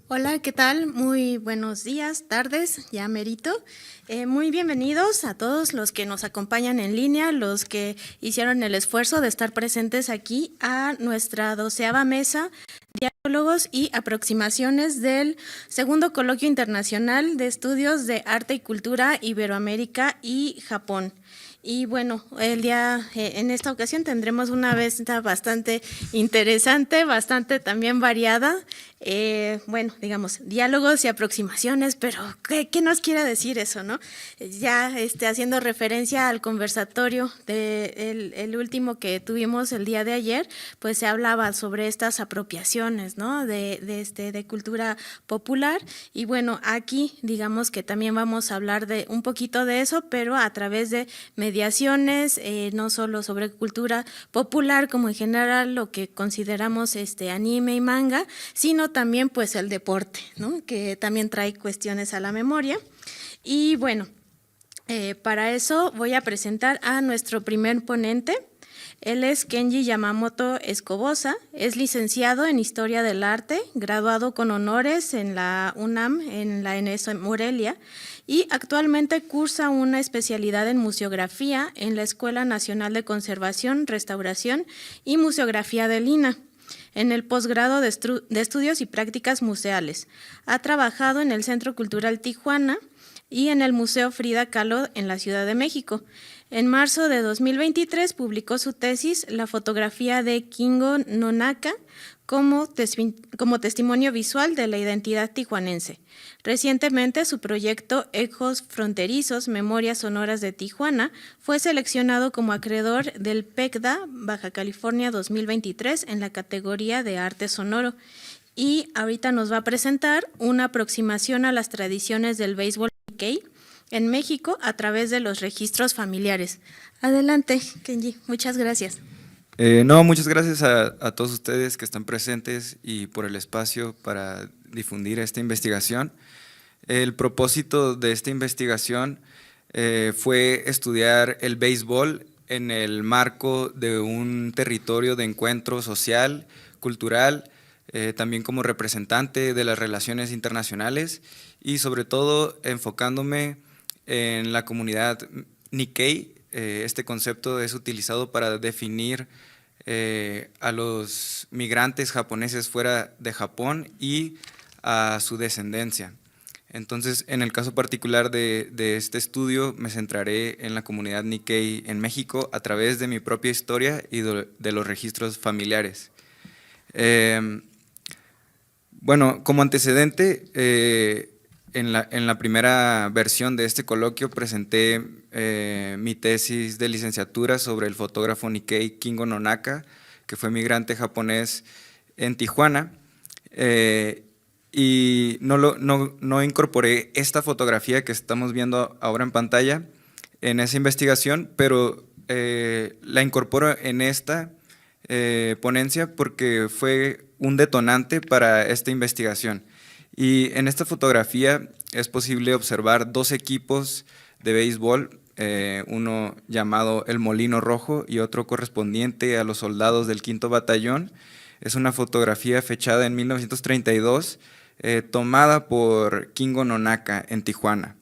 Hola, ¿qué tal? Muy buenos días, tardes, ya merito. Muy bienvenidos a todos los que nos acompañan en línea, los que hicieron el esfuerzo de estar presentes aquí a nuestra 12ª mesa, Diálogos y aproximaciones del segundo coloquio internacional de estudios de arte y cultura Iberoamérica y Japón. Y bueno, en esta ocasión tendremos una mesa bastante interesante, bastante también variada. Bueno, digamos, diálogos y aproximaciones, pero ¿qué nos quiere decir eso, no? Ya haciendo referencia al conversatorio el último que tuvimos el día de ayer, pues se hablaba sobre estas apropiaciones, ¿no? De cultura popular. Y bueno, aquí digamos que también vamos a hablar de un poquito de eso, pero a través de mediaciones, no solo sobre cultura popular, como en general lo que consideramos anime y manga, sino también pues el deporte, ¿no? Que también trae cuestiones a la memoria. Y bueno, para eso voy a presentar a nuestro primer ponente. Él es Kenji Yamamoto Escobosa, es licenciado en Historia del Arte, graduado con honores en la UNAM, en la ENES Morelia, y actualmente cursa una especialidad en museografía en la Escuela Nacional de Conservación, Restauración y Museografía de Lina, en el posgrado de Estudios y Prácticas Museales. Ha trabajado en el Centro Cultural Tijuana y en el Museo Frida Kahlo en la Ciudad de México. En marzo de 2023 publicó su tesis La fotografía de Kingo Nonaka como testimonio visual de la identidad tijuanense. Recientemente, su proyecto Ecos Fronterizos, Memorias Sonoras de Tijuana, fue seleccionado como acreedor del PECDA Baja California 2023 en la categoría de Arte Sonoro. Y ahorita nos va a presentar una aproximación a las tradiciones del béisbol Nikkei en México a través de los registros familiares. Adelante, Kenji, muchas gracias. No, muchas gracias a todos ustedes que están presentes y por el espacio para difundir esta investigación. El propósito de esta investigación fue estudiar el béisbol en el marco de un territorio de encuentro social, cultural, también como representante de las relaciones internacionales y sobre todo enfocándome en la comunidad Nikkei. Este concepto es utilizado para definir a los migrantes japoneses fuera de Japón y a su descendencia. Entonces, en el caso particular de este estudio, me centraré en la comunidad Nikkei en México a través de mi propia historia y de los registros familiares. Bueno, como antecedente, en la primera versión de este coloquio presenté mi tesis de licenciatura sobre el fotógrafo Nikkei Kingo Nonaka, que fue migrante japonés en Tijuana, y no incorporé esta fotografía que estamos viendo ahora en pantalla en esa investigación, pero la incorporo en esta ponencia porque fue un detonante para esta investigación. Y en esta fotografía es posible observar dos equipos de béisbol, uno llamado el Molino Rojo y otro correspondiente a los soldados del 5º Batallón. Es una fotografía fechada en 1932, tomada por Kingo Nonaka en Tijuana.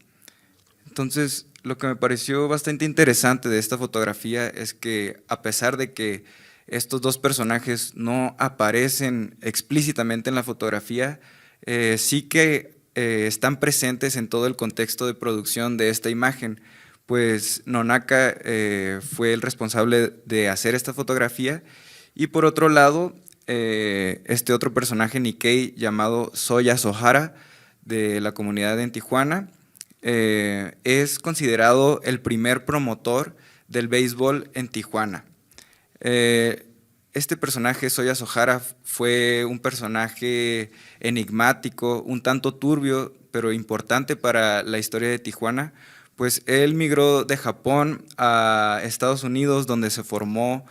Entonces, lo que me pareció bastante interesante de esta fotografía es que, a pesar de que estos dos personajes no aparecen explícitamente en la fotografía, sí que están presentes en todo el contexto de producción de esta imagen, pues Nonaka fue el responsable de hacer esta fotografía, y por otro lado, este otro personaje Nikkei llamado Soya Sohara, de la comunidad en Tijuana, es considerado el primer promotor del béisbol en Tijuana. Este personaje, Soya Sohara, fue un personaje enigmático, un tanto turbio, pero importante para la historia de Tijuana, pues él migró de Japón a Estados Unidos, donde se formó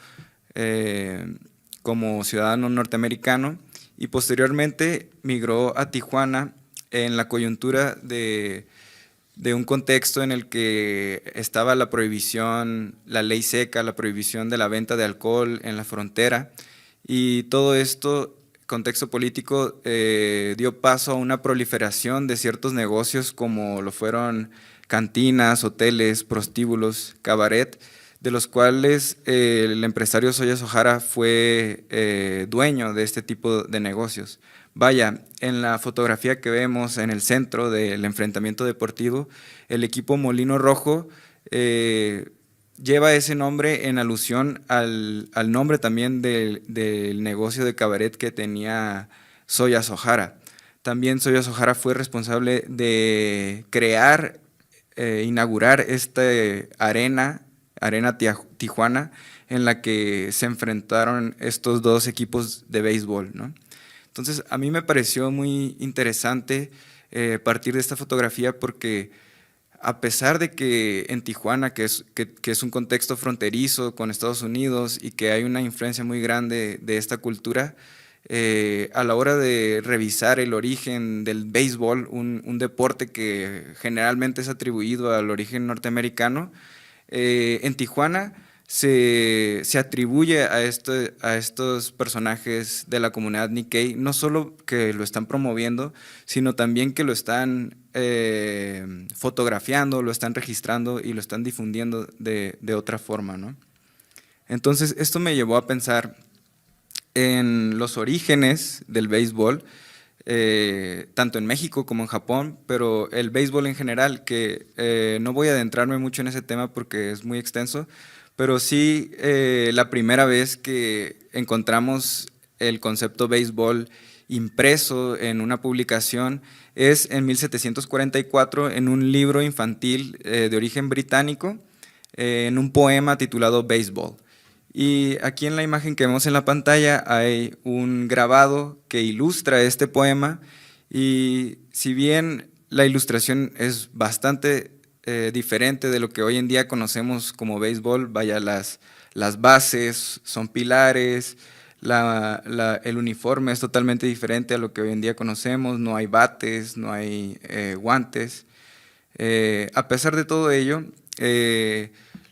como ciudadano norteamericano, y posteriormente migró a Tijuana en la coyuntura de un contexto en el que estaba la prohibición, la ley seca, la prohibición de la venta de alcohol en la frontera, y todo esto contexto político dio paso a una proliferación de ciertos negocios como lo fueron cantinas, hoteles, prostíbulos, cabaret, de los cuales el empresario Soya Sohara fue dueño de este tipo de negocios. Vaya, en la fotografía que vemos en el centro del enfrentamiento deportivo, el equipo Molino Rojo lleva ese nombre en alusión al nombre también del negocio de cabaret que tenía Soya Sohara. También Soya Sohara fue responsable de crear, inaugurar esta arena Tijuana, en la que se enfrentaron estos dos equipos de béisbol, ¿no? Entonces, a mí me pareció muy interesante partir de esta fotografía porque a pesar de que en Tijuana, que es un contexto fronterizo con Estados Unidos y que hay una influencia muy grande de esta cultura, a la hora de revisar el origen del béisbol, un deporte que generalmente es atribuido al origen norteamericano, en Tijuana se atribuye a estos personajes de la comunidad Nikkei, no solo que lo están promoviendo, sino también que lo están fotografiando, lo están registrando y lo están difundiendo de otra forma, ¿no? Entonces, esto me llevó a pensar en los orígenes del béisbol, tanto en México como en Japón, pero el béisbol en general, que no voy a adentrarme mucho en ese tema porque es muy extenso, pero sí la primera vez que encontramos el concepto béisbol impreso en una publicación es en 1744 en un libro infantil de origen británico, en un poema titulado Baseball. Y aquí en la imagen que vemos en la pantalla hay un grabado que ilustra este poema, y si bien la ilustración es bastante diferente de lo que hoy en día conocemos como béisbol, vaya, las bases son pilares, el uniforme es totalmente diferente a lo que hoy en día conocemos, no hay bates, no hay guantes. A pesar de todo ello,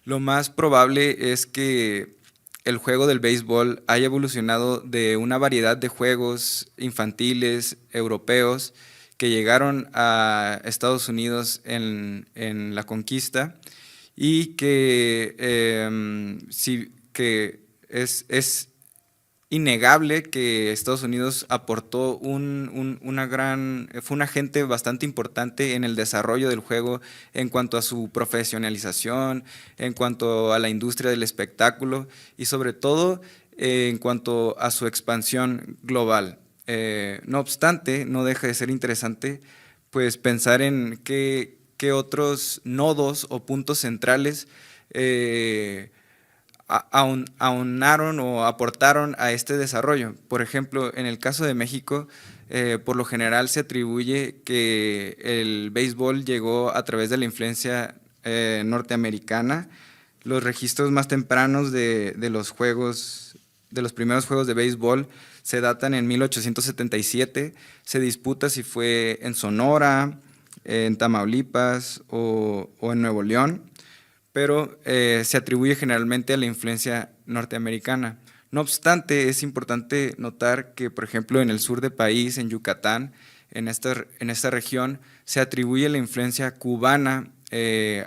lo más probable es que el juego del béisbol haya evolucionado de una variedad de juegos infantiles europeos que llegaron a Estados Unidos en la conquista, y que, que es innegable que Estados Unidos aportó fue un agente bastante importante en el desarrollo del juego en cuanto a su profesionalización, en cuanto a la industria del espectáculo y sobre todo en cuanto a su expansión global. No obstante, no deja de ser interesante pues pensar en qué otros nodos o puntos centrales aunaron o aportaron a este desarrollo. Por ejemplo, en el caso de México, por lo general se atribuye que el béisbol llegó a través de la influencia norteamericana. Los registros más tempranos de los primeros juegos de béisbol se datan en 1877. Se disputa si fue en Sonora, en Tamaulipas o en Nuevo León, pero se atribuye generalmente a la influencia norteamericana. No obstante, es importante notar que, por ejemplo, en el sur del país, en Yucatán, en esta región, se atribuye la influencia cubana de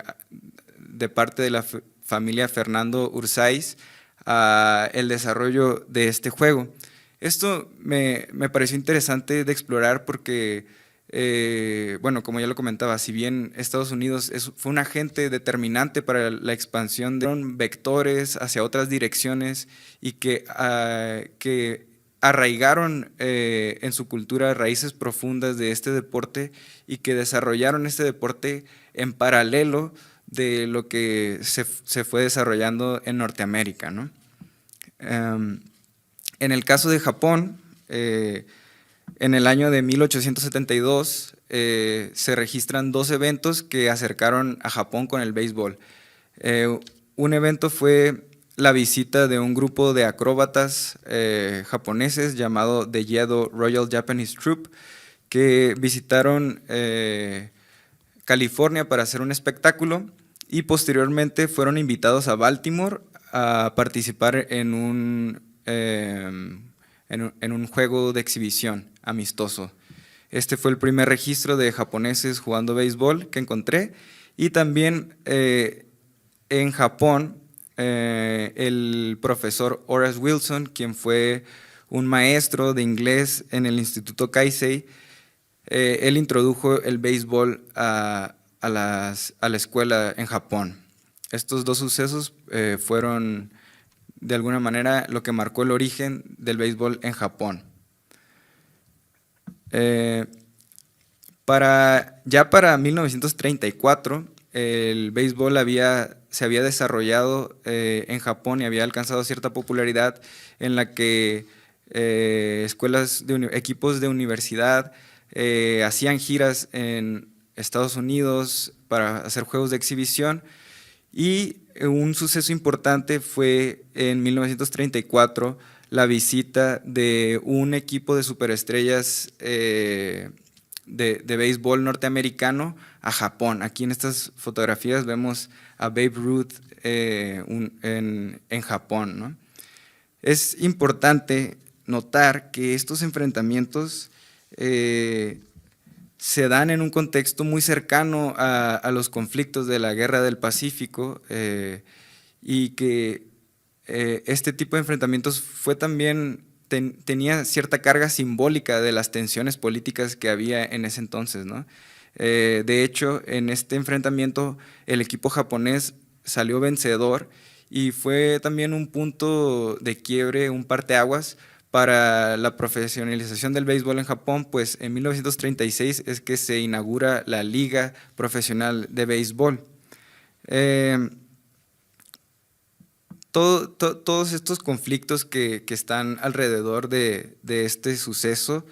parte de la familia Fernando Ursáiz a el desarrollo de este juego. Esto me pareció interesante de explorar porque, bueno, como ya lo comentaba, si bien Estados Unidos fue un agente determinante para la expansión de vectores hacia otras direcciones y que arraigaron en su cultura raíces profundas de este deporte y que desarrollaron este deporte en paralelo de lo que se fue desarrollando en Norteamérica, ¿no? En el caso de Japón, en el año de 1872 se registran 2 eventos que acercaron a Japón con el béisbol. Un evento fue la visita de un grupo de acróbatas japoneses llamado The Yedo Royal Japanese Troupe, que visitaron California para hacer un espectáculo y posteriormente fueron invitados a Baltimore a participar en en un juego de exhibición amistoso. Este fue el primer registro de japoneses jugando béisbol que encontré, y también en Japón el profesor Horace Wilson, quien fue un maestro de inglés en el Instituto Keisei, él introdujo el béisbol a la escuela en Japón. Estos dos sucesos fueron de alguna manera lo que marcó el origen del béisbol en Japón. Ya para 1934, el béisbol se había desarrollado en Japón y había alcanzado cierta popularidad, en la que equipos de universidad hacían giras en Estados Unidos para hacer juegos de exhibición, y un suceso importante fue en 1934 la visita de un equipo de superestrellas de béisbol norteamericano a Japón. Aquí en estas fotografías vemos a Babe Ruth en Japón, ¿no? Es importante notar que estos enfrentamientos se dan en un contexto muy cercano a los conflictos de la Guerra del Pacífico, y que este tipo de enfrentamientos tenía cierta carga simbólica de las tensiones políticas que había en ese entonces, ¿no? De hecho, en este enfrentamiento el equipo japonés salió vencedor, y fue también un punto de quiebre, un parteaguas para la profesionalización del béisbol en Japón, pues en 1936 es que se inaugura la Liga Profesional de Béisbol. Todos estos conflictos que están alrededor de este suceso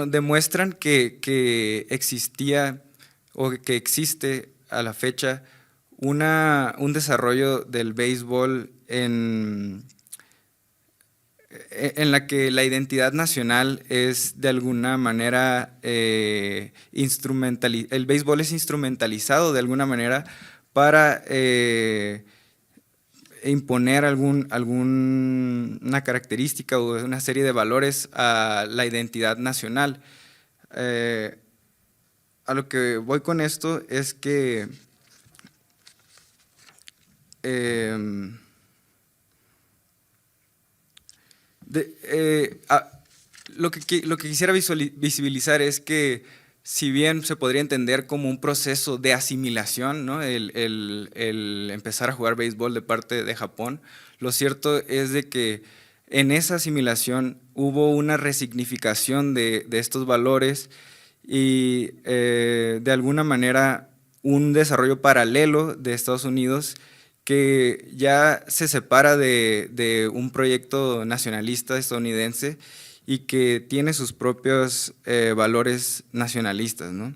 demuestran que existía o que existe a la fecha un desarrollo del béisbol en la que la identidad nacional es de alguna manera el béisbol es instrumentalizado de alguna manera para imponer alguna característica o una serie de valores a la identidad nacional. A lo que voy con esto es que lo que quisiera visibilizar es que, si bien se podría entender como un proceso de asimilación, ¿no?, el empezar a jugar béisbol de parte de Japón, lo cierto es de que en esa asimilación hubo una resignificación de estos valores y de alguna manera un desarrollo paralelo de Estados Unidos que ya se separa de un proyecto nacionalista estadounidense y que tiene sus propios valores nacionalistas, ¿no?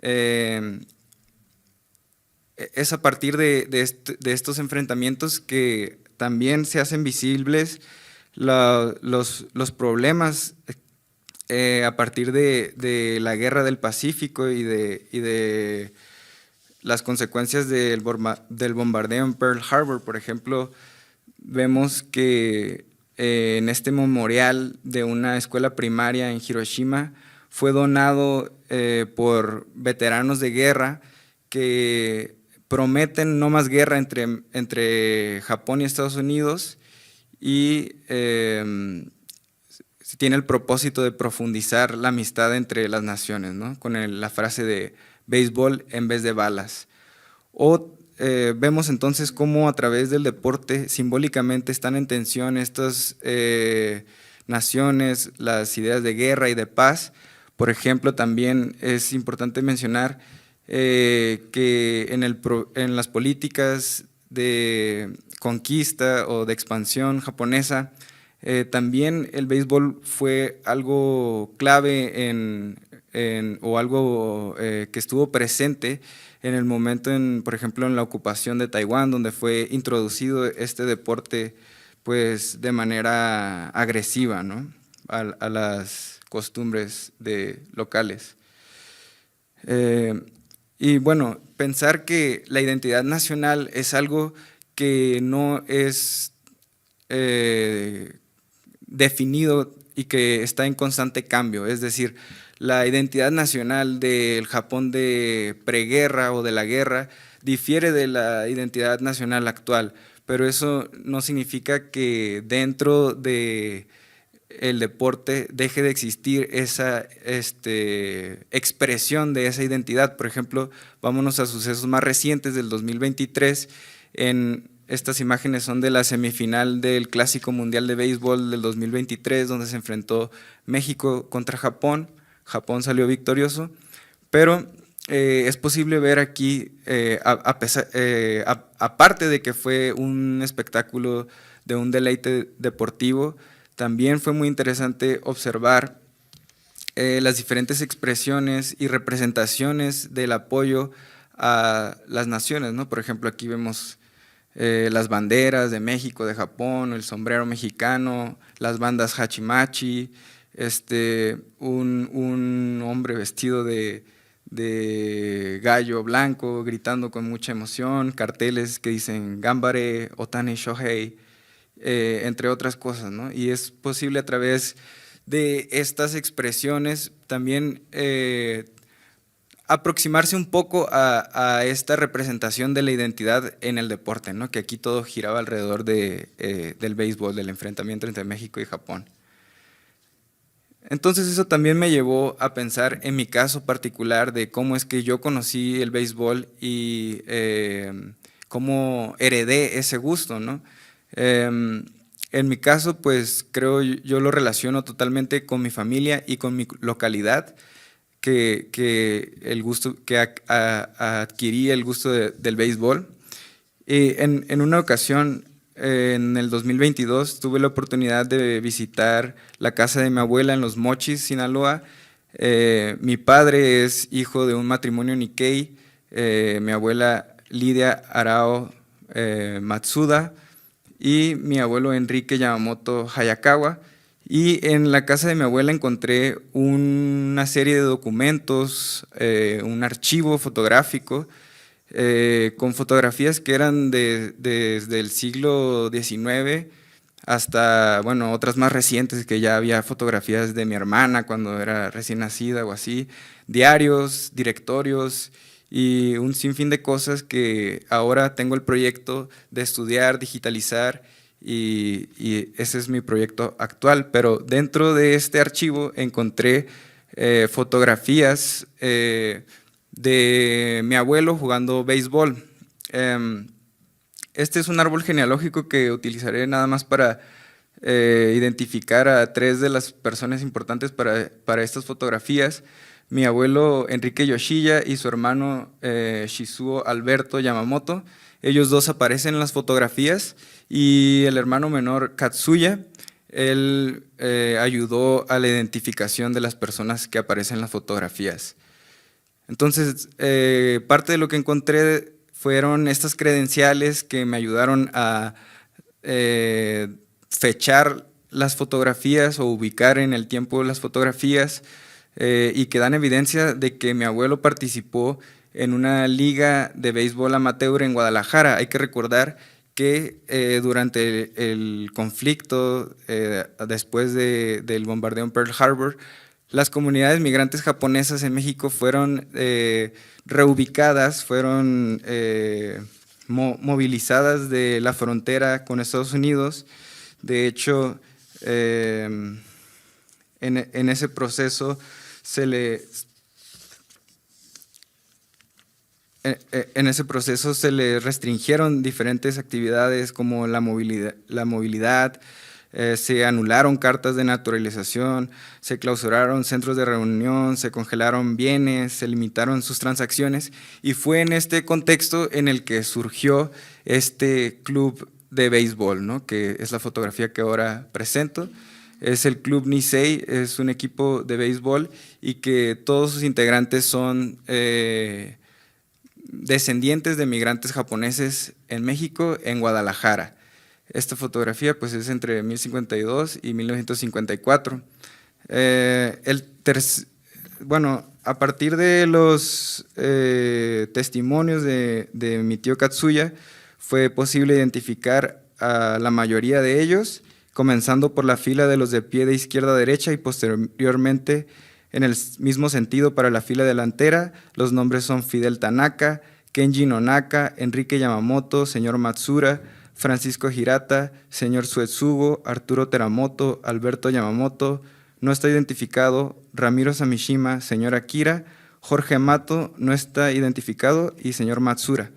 Es a partir de estos enfrentamientos que también se hacen visibles los problemas a partir de la Guerra del Pacífico y de las consecuencias del bombardeo en Pearl Harbor. Por ejemplo, vemos que en este memorial de una escuela primaria en Hiroshima fue donado por veteranos de guerra que prometen no más guerra entre Japón y Estados Unidos, y tiene el propósito de profundizar la amistad entre las naciones, ¿no?, con la frase de béisbol en vez de balas. Vemos entonces cómo a través del deporte simbólicamente están en tensión estas naciones, las ideas de guerra y de paz. Por ejemplo, también es importante mencionar que en las políticas de conquista o de expansión japonesa, también el béisbol fue algo clave o algo que estuvo presente en el momento, por ejemplo, en la ocupación de Taiwán, donde fue introducido este deporte pues de manera agresiva, ¿no?, a las costumbres locales. Y bueno, pensar que la identidad nacional es algo que no es definido y que está en constante cambio, es decir, la identidad nacional del Japón de preguerra o de la guerra difiere de la identidad nacional actual, pero eso no significa que dentro de el deporte deje de existir esa expresión de esa identidad. Por ejemplo, vámonos a sucesos más recientes del 2023. Estas imágenes son de la semifinal del Clásico Mundial de Béisbol del 2023, donde se enfrentó México contra Japón. Japón salió victorioso, pero es posible ver aquí, aparte de que fue un espectáculo de un deleite deportivo, también fue muy interesante observar las diferentes expresiones y representaciones del apoyo a las naciones, ¿no? Por ejemplo, aquí vemos las banderas de México, de Japón, el sombrero mexicano, las bandas hachimachi, un hombre vestido de gallo blanco gritando con mucha emoción, carteles que dicen Gambare, Otani Shohei, entre otras cosas, ¿no? Y es posible a través de estas expresiones también aproximarse un poco a esta representación de la identidad en el deporte, ¿no? Que aquí todo giraba alrededor del béisbol, del enfrentamiento entre México y Japón. Entonces eso también me llevó a pensar en mi caso particular de cómo es que yo conocí el béisbol y cómo heredé ese gusto, ¿no? En mi caso, pues creo yo lo relaciono totalmente con mi familia y con mi localidad, que el gusto que adquirí el gusto del béisbol. Y en una ocasión, en el 2022, tuve la oportunidad de visitar la casa de mi abuela en Los Mochis, Sinaloa. Mi padre es hijo de un matrimonio Nikkei, mi abuela Lidia Arao Matsuda y mi abuelo Enrique Yamamoto Hayakawa. Y en la casa de mi abuela encontré una serie de documentos, un archivo fotográfico con fotografías que eran desde el siglo XIX hasta, bueno, otras más recientes, que ya había fotografías de mi hermana cuando era recién nacida o así, diarios, directorios y un sinfín de cosas que ahora tengo el proyecto de estudiar, digitalizar y ese es mi proyecto actual. Pero dentro de este archivo encontré fotografías de mi abuelo jugando béisbol. Este es un árbol genealógico que utilizaré nada más para identificar a 3 de las personas importantes para estas fotografías. Mi abuelo Enrique Yoshiya y su hermano Shizuo Alberto Yamamoto. Ellos dos aparecen en las fotografías y el hermano menor Katsuya, él ayudó a la identificación de las personas que aparecen en las fotografías. Entonces, parte de lo que encontré fueron estas credenciales que me ayudaron a fechar las fotografías o ubicar en el tiempo las fotografías y que dan evidencia de que mi abuelo participó en una liga de béisbol amateur en Guadalajara. Hay que recordar que durante el conflicto, después del bombardeo en Pearl Harbor, las comunidades migrantes japonesas en México fueron reubicadas, fueron movilizadas de la frontera con Estados Unidos. De hecho, en ese proceso se le restringieron diferentes actividades como la movilidad, se anularon cartas de naturalización, se clausuraron centros de reunión, se congelaron bienes, se limitaron sus transacciones y fue en este contexto en el que surgió este club de béisbol, ¿no? Que es la fotografía que ahora presento. Es el Club Nisei, es un equipo de béisbol y que todos sus integrantes son descendientes de migrantes japoneses en México, en Guadalajara. Esta fotografía pues es entre 1052 y 1954. bueno, a partir de los testimonios de mi tío Katsuya, fue posible identificar a la mayoría de ellos, comenzando por la fila de los de pie de izquierda a derecha y posteriormente en el mismo sentido para la fila delantera. Los nombres son Fidel Tanaka, Kenji Nonaka, Enrique Yamamoto, señor Matsura, Francisco Hirata, señor Suetsugo, Arturo Teramoto, Alberto Yamamoto, no está identificado, Ramiro Samishima, señor Akira, Jorge Mato, no está identificado, y señor Matsura.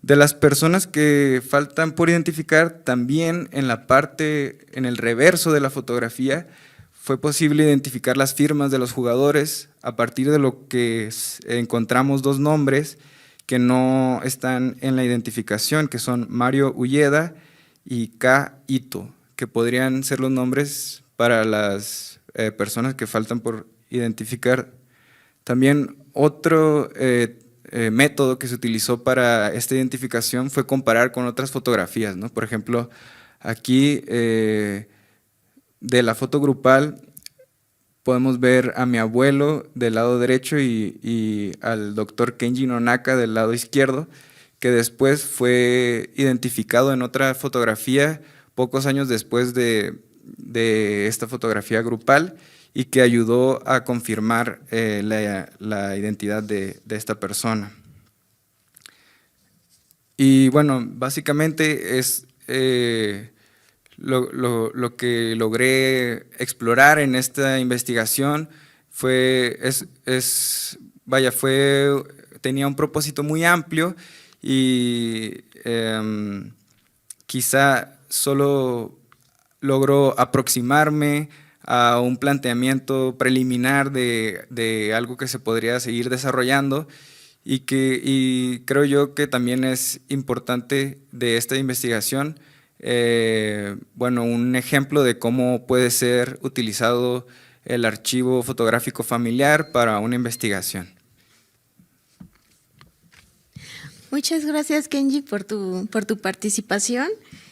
De las personas que faltan por identificar, también en la parte, en el reverso de la fotografía, fue posible identificar las firmas de los jugadores a partir de lo que encontramos dos nombres que no están en la identificación, que son Mario Ulleda y K. Ito, que podrían ser los nombres para las personas que faltan por identificar. También otro método que se utilizó para esta identificación fue comparar con otras fotografías, ¿no? Por ejemplo, aquí de la foto grupal podemos ver a mi abuelo del lado derecho y al doctor Kenji Nonaka del lado izquierdo, que después fue identificado en otra fotografía pocos años después de esta fotografía grupal, y que ayudó a confirmar la identidad de esta persona. Y bueno, básicamente es lo que logré explorar en esta investigación tenía un propósito muy amplio y quizá solo logró aproximarme a un planteamiento preliminar de algo que se podría seguir desarrollando, y creo yo que también es importante de esta investigación, bueno, un ejemplo de cómo puede ser utilizado el archivo fotográfico familiar para una investigación. Muchas gracias, Kenji, por tu participación.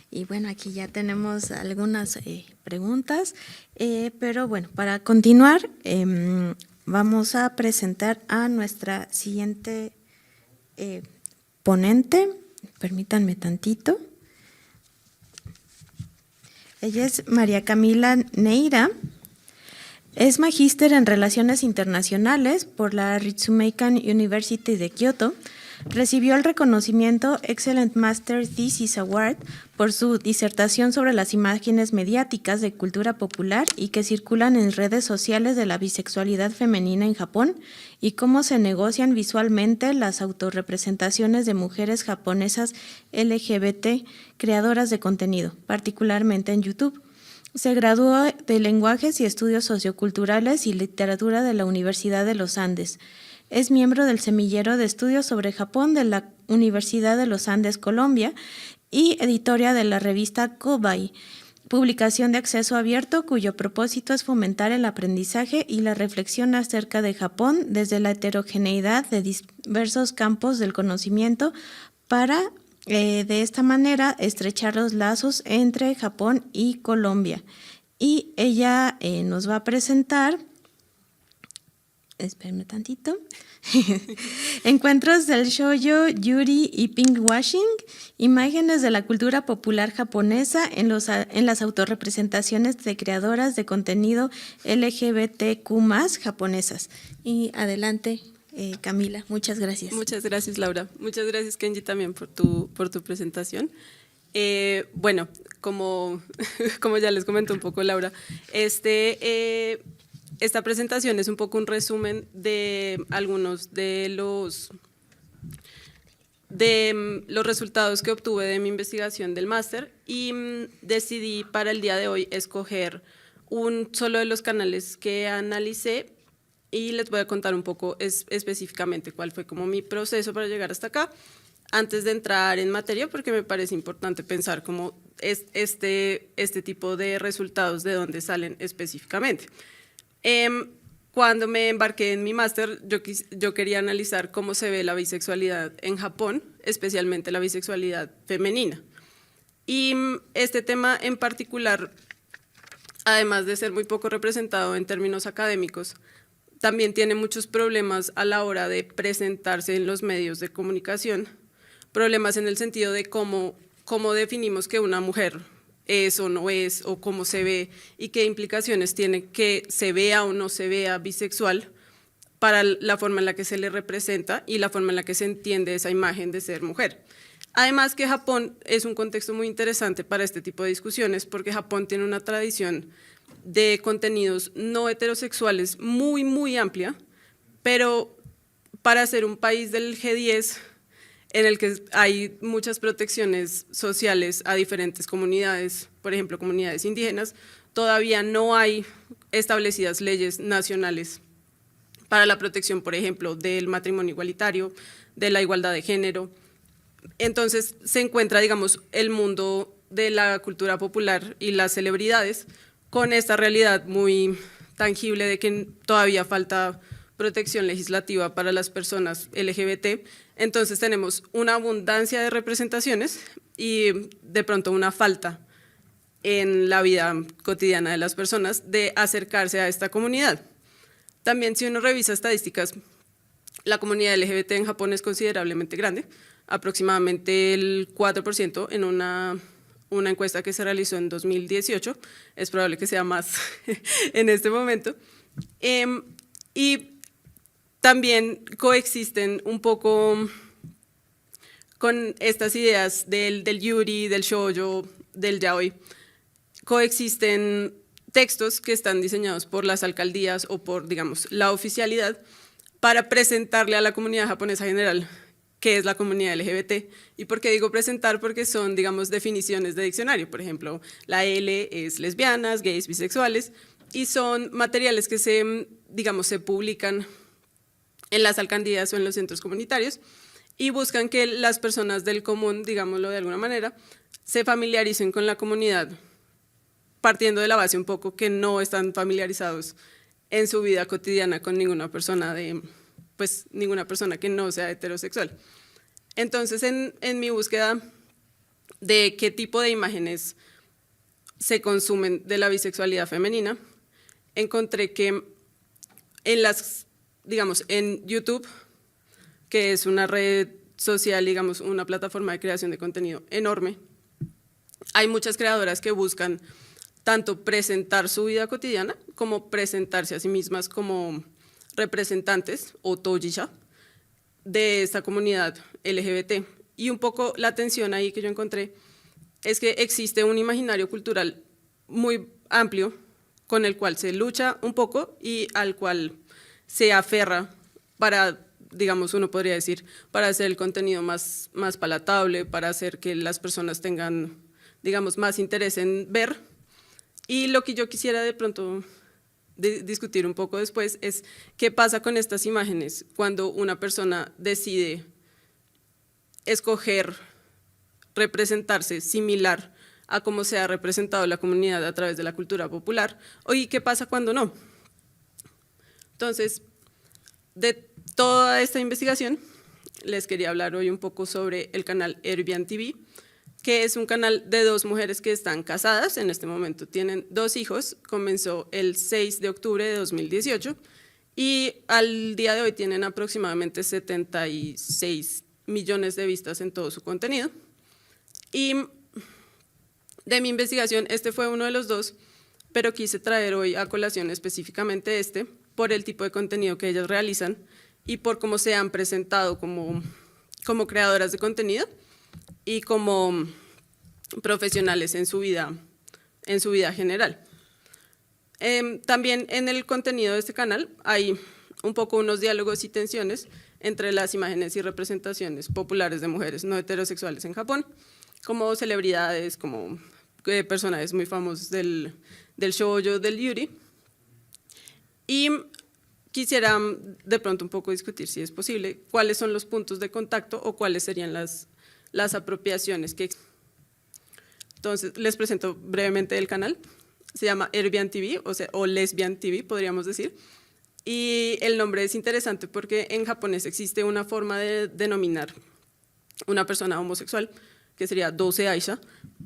Y bueno, aquí ya tenemos algunas preguntas, pero bueno, para continuar, vamos a presentar a nuestra siguiente ponente. Permítanme tantito. Ella es María Camila Neira. Es magíster en Relaciones Internacionales por la Ritsumeikan University de Kioto. Recibió el reconocimiento Excellent Master Thesis Award por su disertación sobre las imágenes mediáticas de cultura popular y que circulan en redes sociales de la bisexualidad femenina en Japón y cómo se negocian visualmente las autorrepresentaciones de mujeres japonesas LGBT creadoras de contenido, particularmente en YouTube. Se graduó de Lenguajes y Estudios Socioculturales y Literatura de la Universidad de los Andes. Es miembro del Semillero de Estudios sobre Japón de la Universidad de los Andes, Colombia, y editora de la revista Kobai, publicación de acceso abierto cuyo propósito es fomentar el aprendizaje y la reflexión acerca de Japón desde la heterogeneidad de diversos campos del conocimiento para, de esta manera, estrechar los lazos entre Japón y Colombia. Y ella nos va a presentar... Espérenme tantito. Encuentros del shoujo, yuri y pinkwashing, imágenes de la cultura popular japonesa en las autorrepresentaciones de creadoras de contenido LGBTQ+ japonesas. Y adelante, Camila, muchas gracias. Muchas gracias, Laura. Muchas gracias, Kenji, también por tu presentación. Bueno, como ya les comentó un poco Laura, esta presentación es un poco un resumen de algunos de los resultados que obtuve de mi investigación del máster y decidí para el día de hoy escoger un solo de los canales que analicé y les voy a contar un poco específicamente cuál fue como mi proceso para llegar hasta acá, antes de entrar en materia, porque me parece importante pensar cómo es este tipo de resultados de dónde salen específicamente. Cuando me embarqué en mi máster, yo quería analizar cómo se ve la bisexualidad en Japón, especialmente la bisexualidad femenina. Y este tema en particular, además de ser muy poco representado en términos académicos, también tiene muchos problemas a la hora de presentarse en los medios de comunicación, problemas en el sentido de cómo definimos que una mujer es o no es, o cómo se ve, y qué implicaciones tiene que se vea o no se vea bisexual para la forma en la que se le representa y la forma en la que se entiende esa imagen de ser mujer. Además que Japón es un contexto muy interesante para este tipo de discusiones, porque Japón tiene una tradición de contenidos no heterosexuales muy, muy amplia, pero para ser un país del G10 en el que hay muchas protecciones sociales a diferentes comunidades, por ejemplo, comunidades indígenas, todavía no hay establecidas leyes nacionales para la protección, por ejemplo, del matrimonio igualitario, de la igualdad de género. Entonces se encuentra, digamos, el mundo de la cultura popular y las celebridades con esta realidad muy tangible de que todavía falta protección legislativa para las personas LGBT. Entonces tenemos una abundancia de representaciones y de pronto una falta en la vida cotidiana de las personas de acercarse a esta comunidad. También, si uno revisa estadísticas, la comunidad LGBT en Japón es considerablemente grande, aproximadamente el 4% en una encuesta que se realizó en 2018, es probable que sea más en este momento, y también coexisten un poco con estas ideas del yuri, del shoujo, del yaoi, coexisten textos que están diseñados por las alcaldías o por, digamos, la oficialidad para presentarle a la comunidad japonesa general qué es la comunidad LGBT. ¿Y por qué digo presentar? Porque son, digamos, definiciones de diccionario. Por ejemplo, la L es lesbianas, gays, bisexuales, y son materiales que se publican en las alcaldías o en los centros comunitarios y buscan que las personas del común, digámoslo de alguna manera, se familiaricen con la comunidad, partiendo de la base un poco que no están familiarizados en su vida cotidiana con ninguna persona que no sea heterosexual. Entonces, en mi búsqueda de qué tipo de imágenes se consumen de la bisexualidad femenina, encontré que en YouTube, que es una red social, digamos, una plataforma de creación de contenido enorme, hay muchas creadoras que buscan tanto presentar su vida cotidiana como presentarse a sí mismas como representantes o toujisha de esta comunidad LGBT. Y un poco la tensión ahí que yo encontré es que existe un imaginario cultural muy amplio con el cual se lucha un poco y al cual se aferra para, digamos, uno podría decir, para hacer el contenido más palatable, para hacer que las personas tengan, digamos, más interés en ver. Y lo que yo quisiera de pronto discutir un poco después es qué pasa con estas imágenes cuando una persona decide escoger representarse similar a cómo se ha representado la comunidad a través de la cultura popular, y qué pasa cuando no. Entonces, de toda esta investigación, les quería hablar hoy un poco sobre el canal Erbian TV, que es un canal de dos mujeres que están casadas, en este momento tienen 2 hijos, comenzó el 6 de octubre de 2018 y al día de hoy tienen aproximadamente 76 millones de vistas en todo su contenido. Y de mi investigación, este fue uno de los 2, pero quise traer hoy a colación específicamente por el tipo de contenido que ellas realizan y por cómo se han presentado como creadoras de contenido y como profesionales en su vida general. También en el contenido de este canal hay un poco unos diálogos y tensiones entre las imágenes y representaciones populares de mujeres no heterosexuales en Japón, como celebridades, como personajes muy famosos del shoujo, del yuri. Y quisiera de pronto un poco discutir, si es posible, cuáles son los puntos de contacto o cuáles serían las apropiaciones que existen. Entonces, les presento brevemente el canal. Se llama Erbian TV, o Lesbian TV, podríamos decir. Y el nombre es interesante porque en japonés existe una forma de denominar una persona homosexual, que sería dose aisha,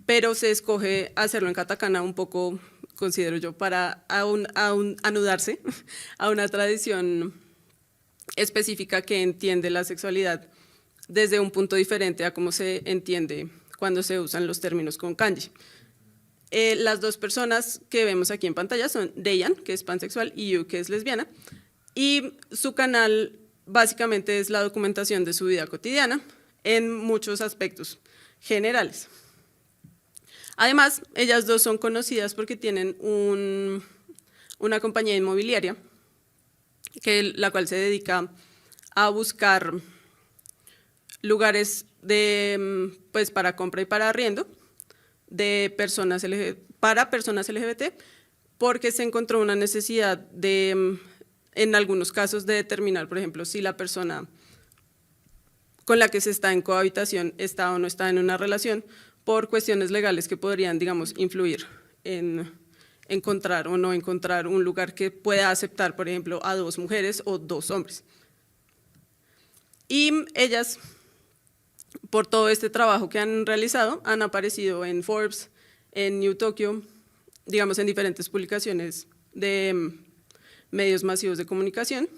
pero se escoge hacerlo en katakana un poco considero yo, para anudarse a una tradición específica que entiende la sexualidad desde un punto diferente a cómo se entiende cuando se usan los términos con kanji. Las dos personas que vemos aquí en pantalla son Dayan, que es pansexual, y Yu, que es lesbiana, y su canal básicamente es la documentación de su vida cotidiana en muchos aspectos generales. Además, ellas dos son conocidas porque tienen una compañía inmobiliaria, la cual se dedica a buscar lugares para compra y para arriendo para personas LGBT, porque se encontró una necesidad en algunos casos, de determinar, por ejemplo, si la persona con la que se está en cohabitación está o no está en una relación, por cuestiones legales que podrían, digamos, influir en encontrar o no encontrar un lugar que pueda aceptar, por ejemplo, a dos mujeres o dos hombres. Y ellas, por todo este trabajo que han realizado, han aparecido en Forbes, en New Tokyo, digamos, en diferentes publicaciones de medios masivos de comunicación.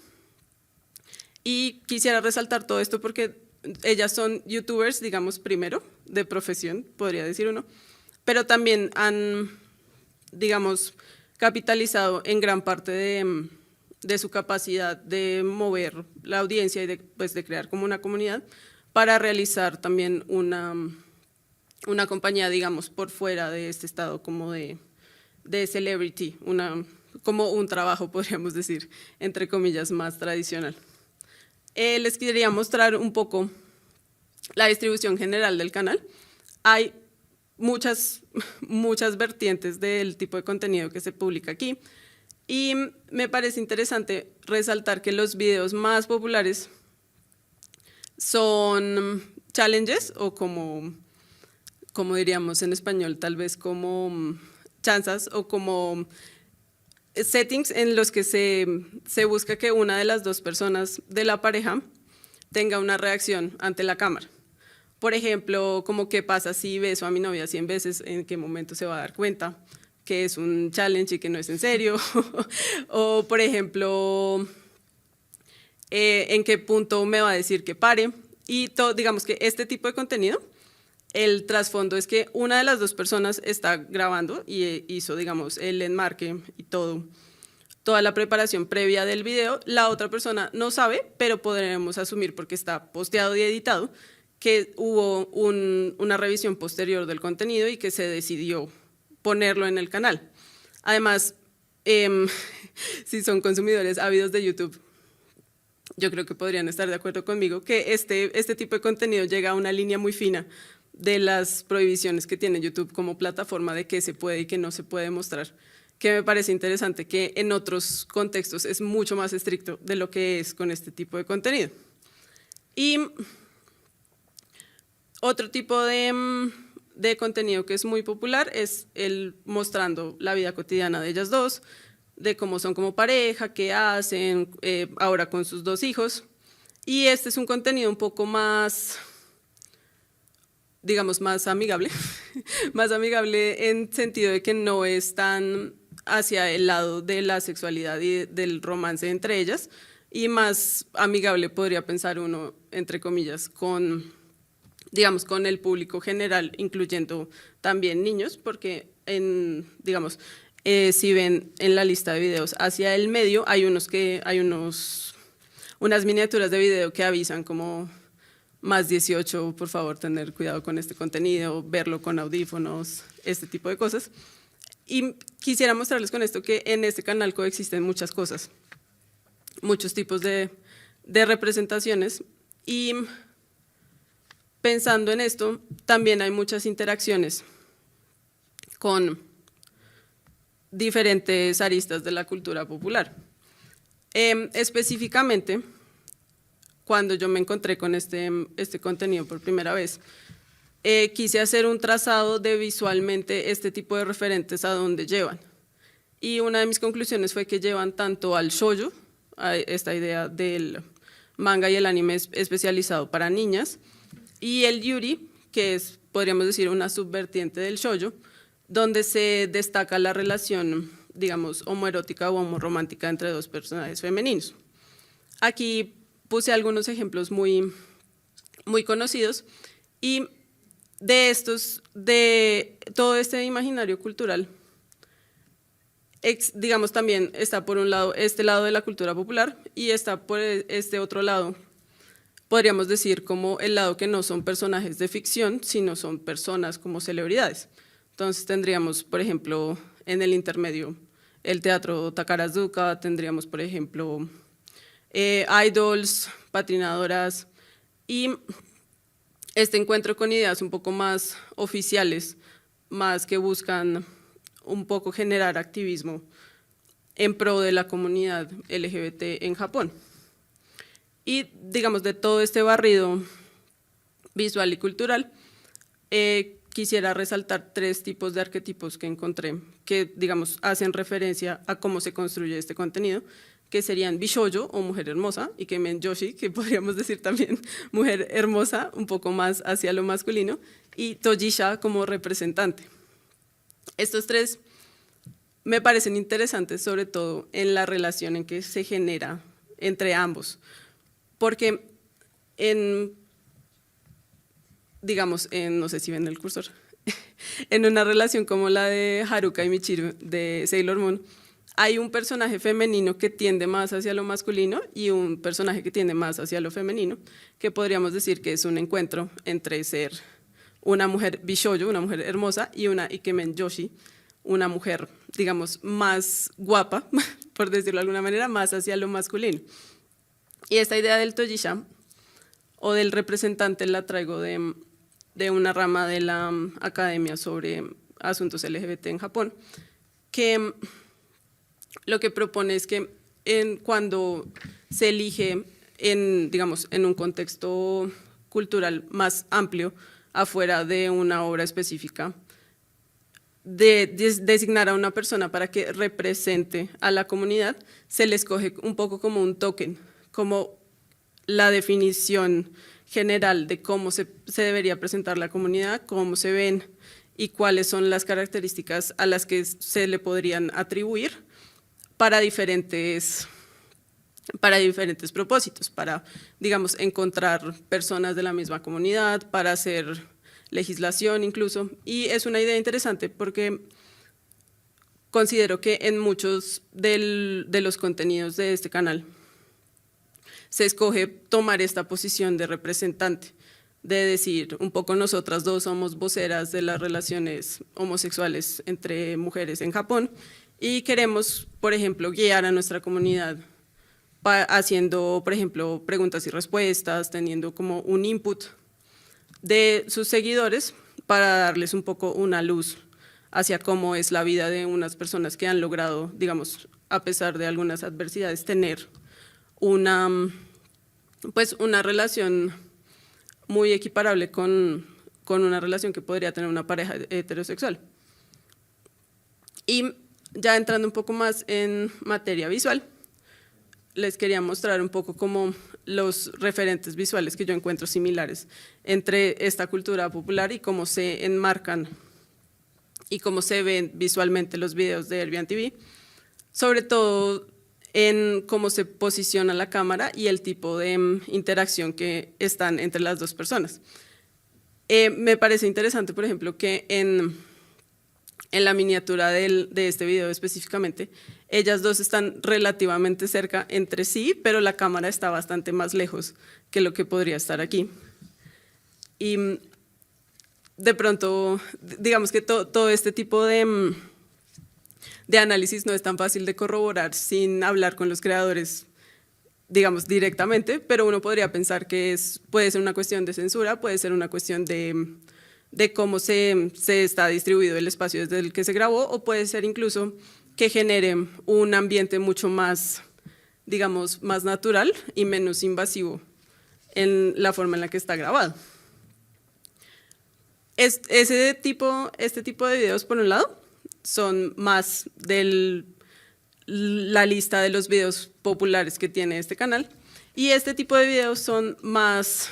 Y quisiera resaltar todo esto porque ellas son youtubers, digamos, primero, de profesión, podría decir uno, pero también han, digamos, capitalizado en gran parte de su capacidad de mover la audiencia y de crear como una comunidad para realizar también una compañía, digamos, por fuera de este estado como de celebrity, como un trabajo, podríamos decir, entre comillas, más tradicional. Les quería mostrar un poco la distribución general del canal. Hay muchas vertientes del tipo de contenido que se publica aquí y me parece interesante resaltar que los videos más populares son challenges o como diríamos en español, tal vez como chanzas o como settings en los que se busca que una de las dos personas de la pareja tenga una reacción ante la cámara. Por ejemplo, como qué pasa si beso a mi novia 100 veces, en qué momento se va a dar cuenta que es un challenge y que no es en serio. O, por ejemplo, en qué punto me va a decir que pare. Y digamos que este tipo de contenido, el trasfondo es que una de las dos personas está grabando y hizo, digamos, el enmarque y toda la preparación previa del video. La otra persona no sabe, pero podremos asumir, porque está posteado y editado, que hubo una revisión posterior del contenido y que se decidió ponerlo en el canal. Además, si son consumidores ávidos de YouTube, yo creo que podrían estar de acuerdo conmigo que este tipo de contenido llega a una línea muy fina de las prohibiciones que tiene YouTube como plataforma de qué se puede y qué no se puede mostrar, que me parece interesante que en otros contextos es mucho más estricto de lo que es con este tipo de contenido. Y otro tipo de contenido que es muy popular es el mostrando la vida cotidiana de ellas dos, de cómo son como pareja, qué hacen ahora con sus dos hijos. Y este es un contenido un poco más, digamos, más amigable, más amigable en sentido de que no es tan hacia el lado de la sexualidad y del romance entre ellas, y más amigable podría pensar uno, entre comillas, digamos, con el público general, incluyendo también niños, porque digamos, si ven en la lista de videos hacia el medio, hay unas miniaturas de video que avisan como más 18, por favor, tener cuidado con este contenido, verlo con audífonos, este tipo de cosas. Y quisiera mostrarles con esto que en este canal coexisten muchas cosas, muchos tipos de representaciones, y pensando en esto, también hay muchas interacciones con diferentes aristas de la cultura popular. Específicamente, cuando yo me encontré con este contenido por primera vez, quise hacer un trazado de visualmente este tipo de referentes a dónde llevan. Y una de mis conclusiones fue que llevan tanto al shoujo, a esta idea del manga y el anime especializado para niñas, y el yuri, que es, podríamos decir, una subvertiente del shoujo, donde se destaca la relación, digamos, homoerótica o homorromántica entre dos personajes femeninos. Aquí puse algunos ejemplos muy conocidos y de todo este imaginario cultural, digamos, también está por un lado este lado de la cultura popular y está por este otro lado, podríamos decir como el lado que no son personajes de ficción, sino son personas como celebridades. Entonces tendríamos, por ejemplo, en el intermedio, el teatro Takarazuka, tendríamos, por ejemplo, idols, patinadoras, y este encuentro con ideas un poco más oficiales, más que buscan un poco generar activismo en pro de la comunidad LGBT en Japón. Y digamos, de todo este barrido visual y cultural, quisiera resaltar 3 tipos de arquetipos que encontré que, digamos, hacen referencia a cómo se construye este contenido, que serían Bishoujo o mujer hermosa, y Ikemen Joshi, que podríamos decir también mujer hermosa, un poco más hacia lo masculino, y Tojisha como representante. Estos 3 me parecen interesantes, sobre todo en la relación en que se genera entre ambos, porque digamos, no sé si ven el cursor, en una relación como la de Haruka y Michiru de Sailor Moon, hay un personaje femenino que tiende más hacia lo masculino y un personaje que tiende más hacia lo femenino, que podríamos decir que es un encuentro entre ser una mujer bishoujo, una mujer hermosa, y una Ikemen Joshi, una mujer, digamos, más guapa, por decirlo de alguna manera, más hacia lo masculino. Y esta idea del Tojisha, o del representante, la traigo de una rama de la Academia sobre Asuntos LGBT en Japón, que lo que propone es que cuando se elige digamos, en un contexto cultural más amplio, afuera de una obra específica, de designar a una persona para que represente a la comunidad, se le escoge un poco como un token, como la definición general de cómo se debería presentar la comunidad, cómo se ven y cuáles son las características a las que se le podrían atribuir para diferentes propósitos, para, digamos, encontrar personas de la misma comunidad, para hacer legislación incluso. Y es una idea interesante porque considero que en muchos de los contenidos de este canal se escoge tomar esta posición de representante, de decir, un poco nosotras dos somos voceras de las relaciones homosexuales entre mujeres en Japón y queremos, por ejemplo, guiar a nuestra comunidad haciendo, por ejemplo, preguntas y respuestas, teniendo como un input de sus seguidores para darles un poco una luz hacia cómo es la vida de unas personas que han logrado, digamos, a pesar de algunas adversidades, tener una relación muy equiparable con una relación que podría tener una pareja heterosexual. Y ya entrando un poco más en materia visual, les quería mostrar un poco como los referentes visuales que yo encuentro similares entre esta cultura popular y cómo se enmarcan y cómo se ven visualmente los videos de Airbnb TV, sobre todo en cómo se posiciona la cámara y el tipo de interacción que están entre las dos personas. Me parece interesante, por ejemplo, que en la miniatura de este video específicamente, ellas dos están relativamente cerca entre sí, pero la cámara está bastante más lejos que lo que podría estar aquí. Y de pronto, digamos que todo este tipo de análisis no es tan fácil de corroborar sin hablar con los creadores, digamos, directamente, pero uno podría pensar que puede ser una cuestión de censura, puede ser una cuestión de cómo se está distribuido el espacio desde el que se grabó, o puede ser incluso que genere un ambiente mucho más, digamos, más natural y menos invasivo en la forma en la que está grabado. Este tipo de videos, por un lado, son más de la lista de los videos populares que tiene este canal, y este tipo de videos son más,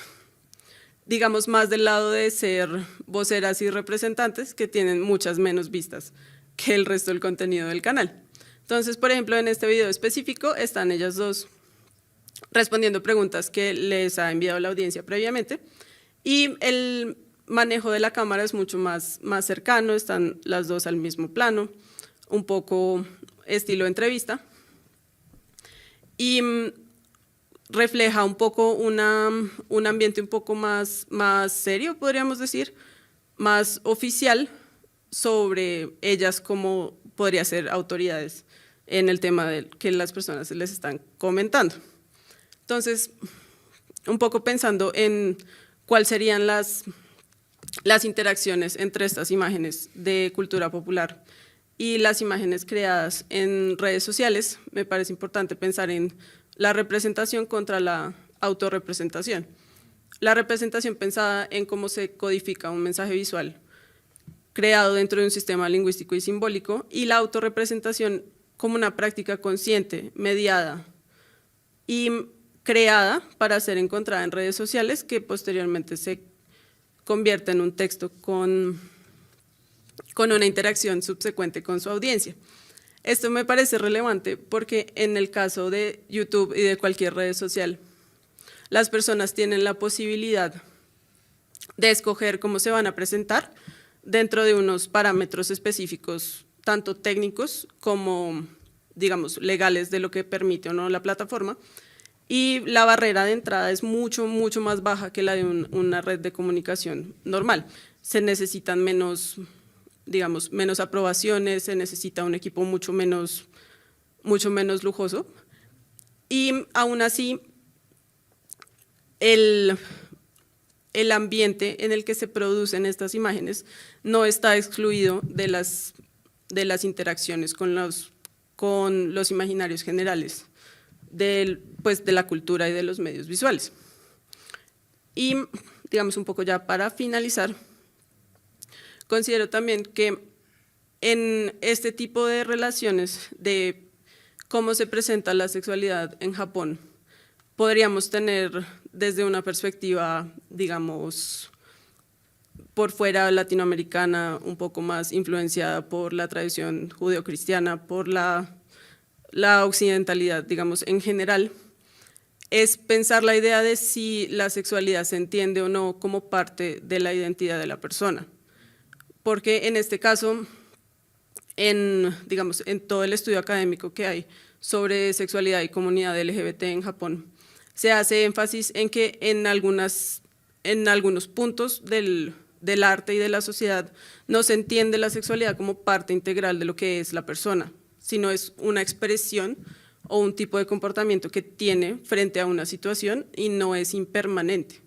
digamos, más del lado de ser voceras y representantes que tienen muchas menos vistas que el resto del contenido del canal. Entonces, por ejemplo, en este video específico están ellas dos respondiendo preguntas que les ha enviado la audiencia previamente y el manejo de la cámara es mucho más cercano, están las dos al mismo plano, un poco estilo entrevista y refleja un poco un ambiente un poco más serio, podríamos decir, más oficial sobre ellas como podría ser autoridades en el tema que las personas les están comentando. Entonces, un poco pensando en cuáles serían las interacciones entre estas imágenes de cultura popular y las imágenes creadas en redes sociales, me parece importante pensar en la representación contra la autorrepresentación. La representación pensada en cómo se codifica un mensaje visual creado dentro de un sistema lingüístico y simbólico, y la autorrepresentación como una práctica consciente, mediada y creada para ser encontrada en redes sociales que posteriormente se convierte en un texto con una interacción subsecuente con su audiencia. Esto me parece relevante porque en el caso de YouTube y de cualquier red social, las personas tienen la posibilidad de escoger cómo se van a presentar dentro de unos parámetros específicos, tanto técnicos como, digamos, legales de lo que permite o no la plataforma, y la barrera de entrada es mucho más baja que la de una red de comunicación normal. Se necesitan menos, digamos, menos aprobaciones, se necesita un equipo mucho menos lujoso, y aún así el ambiente en el que se producen estas imágenes no está excluido de las interacciones con los imaginarios generales de la cultura y de los medios visuales. Y digamos un poco ya para finalizar, considero también que en este tipo de relaciones de cómo se presenta la sexualidad en Japón, podríamos tener desde una perspectiva, digamos, por fuera latinoamericana, un poco más influenciada por la tradición judeocristiana, por la occidentalidad, digamos, en general, es pensar la idea de si la sexualidad se entiende o no como parte de la identidad de la persona. Porque en este caso, digamos, en todo el estudio académico que hay sobre sexualidad y comunidad LGBT en Japón, se hace énfasis en que en algunos puntos del arte y de la sociedad no se entiende la sexualidad como parte integral de lo que es la persona, sino es una expresión o un tipo de comportamiento que tiene frente a una situación y no es impermanente.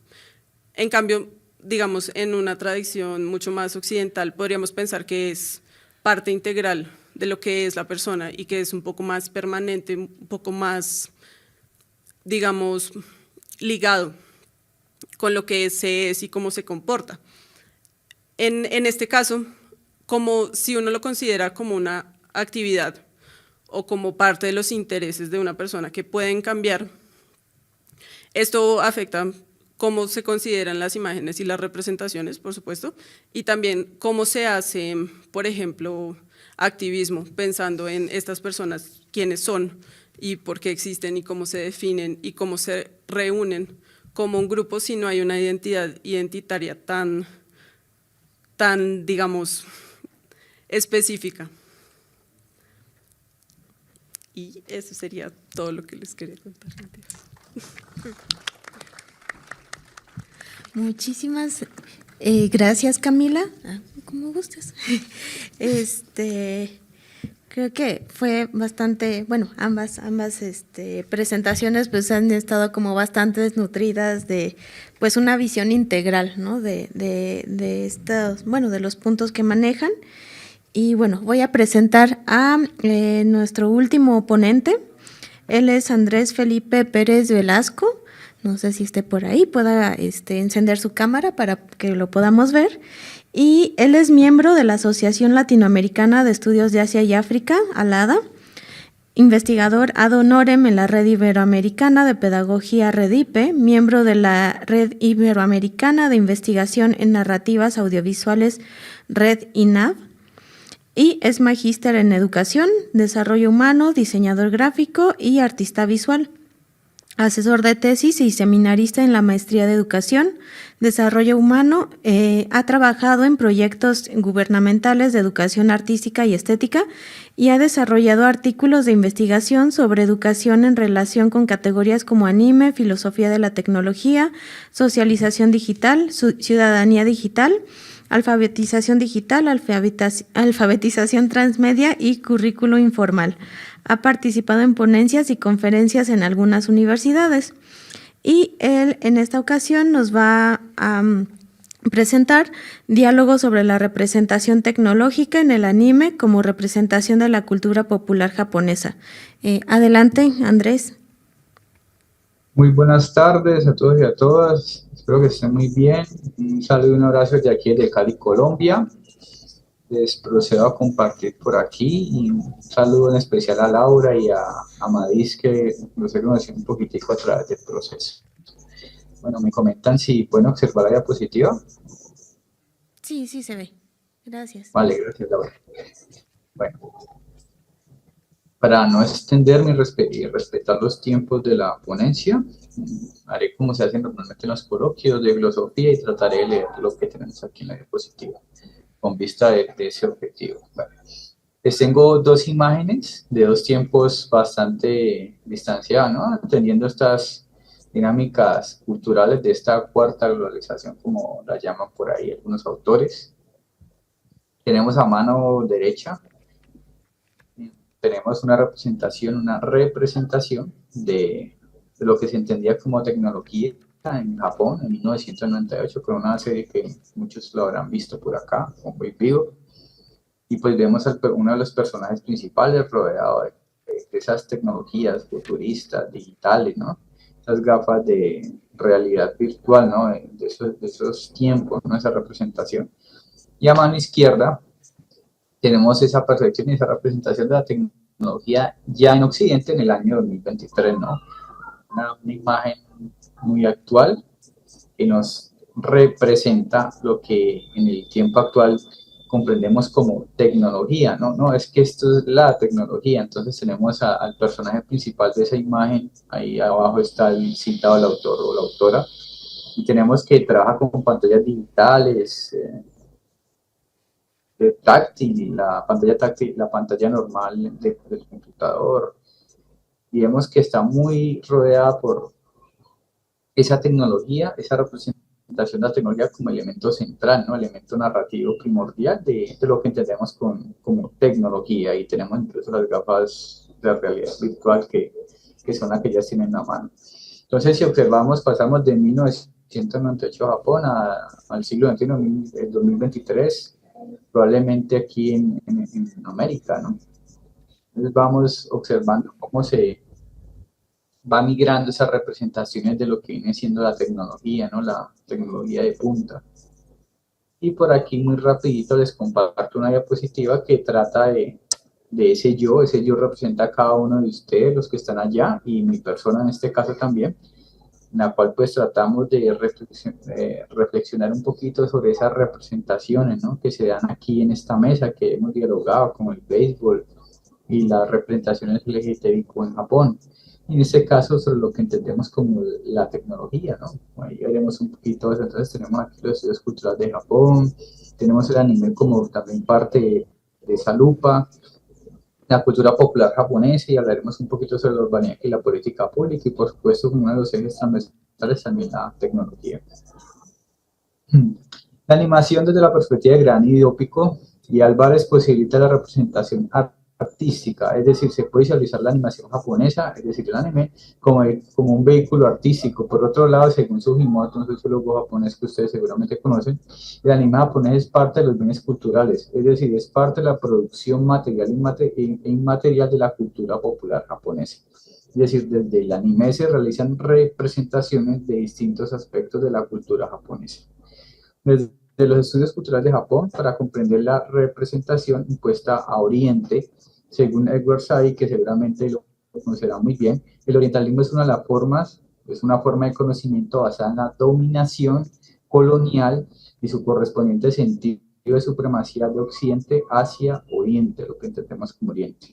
En cambio, digamos, en una tradición mucho más occidental, podríamos pensar que es parte integral de lo que es la persona y que es un poco más permanente, un poco más, digamos, ligado con lo que se es y cómo se comporta. En este caso, como si uno lo considera como una actividad o como parte de los intereses de una persona que pueden cambiar, esto afecta cómo se consideran las imágenes y las representaciones, por supuesto, y también cómo se hace, por ejemplo, activismo, pensando en estas personas, quiénes son y por qué existen y cómo se definen y cómo se reúnen como un grupo si no hay una identidad identitaria tan digamos, específica. Y eso sería todo lo que les quería contar. Muchísimas gracias, Camila. Como gustes. Creo que fue bastante, bueno, ambas presentaciones pues han estado como bastante desnutridas de pues una visión integral, ¿no? de estos, bueno, de los puntos que manejan. Y bueno, voy a presentar a nuestro último ponente. Él es Andrés Felipe Pérez Velasco. No sé si esté por ahí, pueda encender su cámara para que lo podamos ver. Y él es miembro de la Asociación Latinoamericana de Estudios de Asia y África, ALADA. investigador ad honorem en la Red Iberoamericana de Pedagogía REDIPE, miembro de la Red Iberoamericana de Investigación en Narrativas Audiovisuales Red INAV, y es magíster en Educación, Desarrollo Humano, diseñador gráfico y artista visual. Asesor de tesis y seminarista en la Maestría de Educación, Desarrollo Humano, ha trabajado en proyectos gubernamentales de educación artística y estética y ha desarrollado artículos de investigación sobre educación en relación con categorías como anime, filosofía de la tecnología, socialización digital, ciudadanía digital, alfabetización digital, alfabetización transmedia y currículo informal. Ha participado en ponencias y conferencias en algunas universidades. Y él en esta ocasión nos va a presentar diálogos sobre la representación tecnológica en el anime como representación de la cultura popular japonesa. Adelante, Andrés. Muy buenas tardes a todos y a todas. Espero que estén muy bien. Un saludo y un abrazo de aquí de Cali, Colombia. Les procedo a compartir por aquí y un saludo en especial a Laura y a Madis, que los he conocido un poquitico a través del proceso. Bueno, me comentan si pueden observar la diapositiva. Sí, sí se ve. Gracias. Vale, gracias, Laura. Bueno, para no extenderme y respetar los tiempos de la ponencia, haré como se hace normalmente en los coloquios de filosofía y trataré de leer lo que tenemos aquí en la diapositiva, con vista de ese objetivo. Bueno, les tengo dos imágenes de dos tiempos bastante distanciados, ¿no? Entendiendo estas dinámicas culturales de esta cuarta globalización, como la llaman por ahí algunos autores. Tenemos a mano derecha, tenemos una representación de lo que se entendía como tecnología en Japón en 1998, con una serie que muchos lo habrán visto por acá, con Vivo. Y pues vemos a uno de los personajes principales rodeado de esas tecnologías futuristas, digitales, ¿no? Esas gafas de realidad virtual, ¿no? De esos tiempos, ¿no? Esa representación. Y a mano izquierda tenemos esa percepción y esa representación de la tecnología ya en Occidente en el año 2023, ¿no? Una imagen muy actual que nos representa lo que en el tiempo actual comprendemos como tecnología, ¿no? No, es que esto es la tecnología. Entonces tenemos al personaje principal de esa imagen, ahí abajo está citado el autor o la autora, y tenemos que trabaja con pantallas digitales, táctil, la pantalla normal del computador, y vemos que está muy rodeada por esa tecnología, esa representación de la tecnología como elemento central, ¿no? Elemento narrativo primordial de lo que entendemos como tecnología, y tenemos incluso las gafas de realidad virtual que son las que ya tienen en la mano. Entonces, si observamos, pasamos de 1998 Japón al siglo XXI, el 2023, probablemente aquí en América, ¿no? Entonces vamos observando cómo se va migrando esas representaciones de lo que viene siendo la tecnología, ¿no? La tecnología de punta. Y por aquí muy rapidito les comparto una diapositiva que trata de ese yo representa a cada uno de ustedes, los que están allá, y mi persona en este caso también, en la cual pues tratamos de reflexionar un poquito sobre esas representaciones, ¿no? Que se dan aquí en esta mesa, que hemos dialogado, como el béisbol y las representaciones LGTBIQ en Japón. Y en este caso sobre lo que entendemos como la tecnología, ¿no? Ahí veremos un poquito de eso. Entonces tenemos aquí los estudios culturales de Japón, tenemos el anime como también parte de esa lupa, la cultura popular japonesa, y hablaremos un poquito sobre la urbanidad y la política pública, y por supuesto como uno de los ejes transversales también la tecnología. La animación desde la perspectiva de gran idiópico y Álvarez posibilita la representación artística, es decir, se puede visualizar la animación japonesa, es decir, el anime, como un vehículo artístico. Por otro lado, según Sugimoto, un sociólogo japonés que ustedes seguramente conocen, el anime japonés es parte de los bienes culturales, es decir, es parte de la producción material e inmaterial de la cultura popular japonesa. Es decir, desde el anime se realizan representaciones de distintos aspectos de la cultura japonesa. Desde los estudios culturales de Japón, para comprender la representación impuesta a Oriente, Según Edward Said, que seguramente lo conocerá muy bien, el orientalismo es una de las formas, es una forma de conocimiento basada en la dominación colonial y su correspondiente sentido de supremacía de Occidente hacia Oriente, lo que entendemos como Oriente.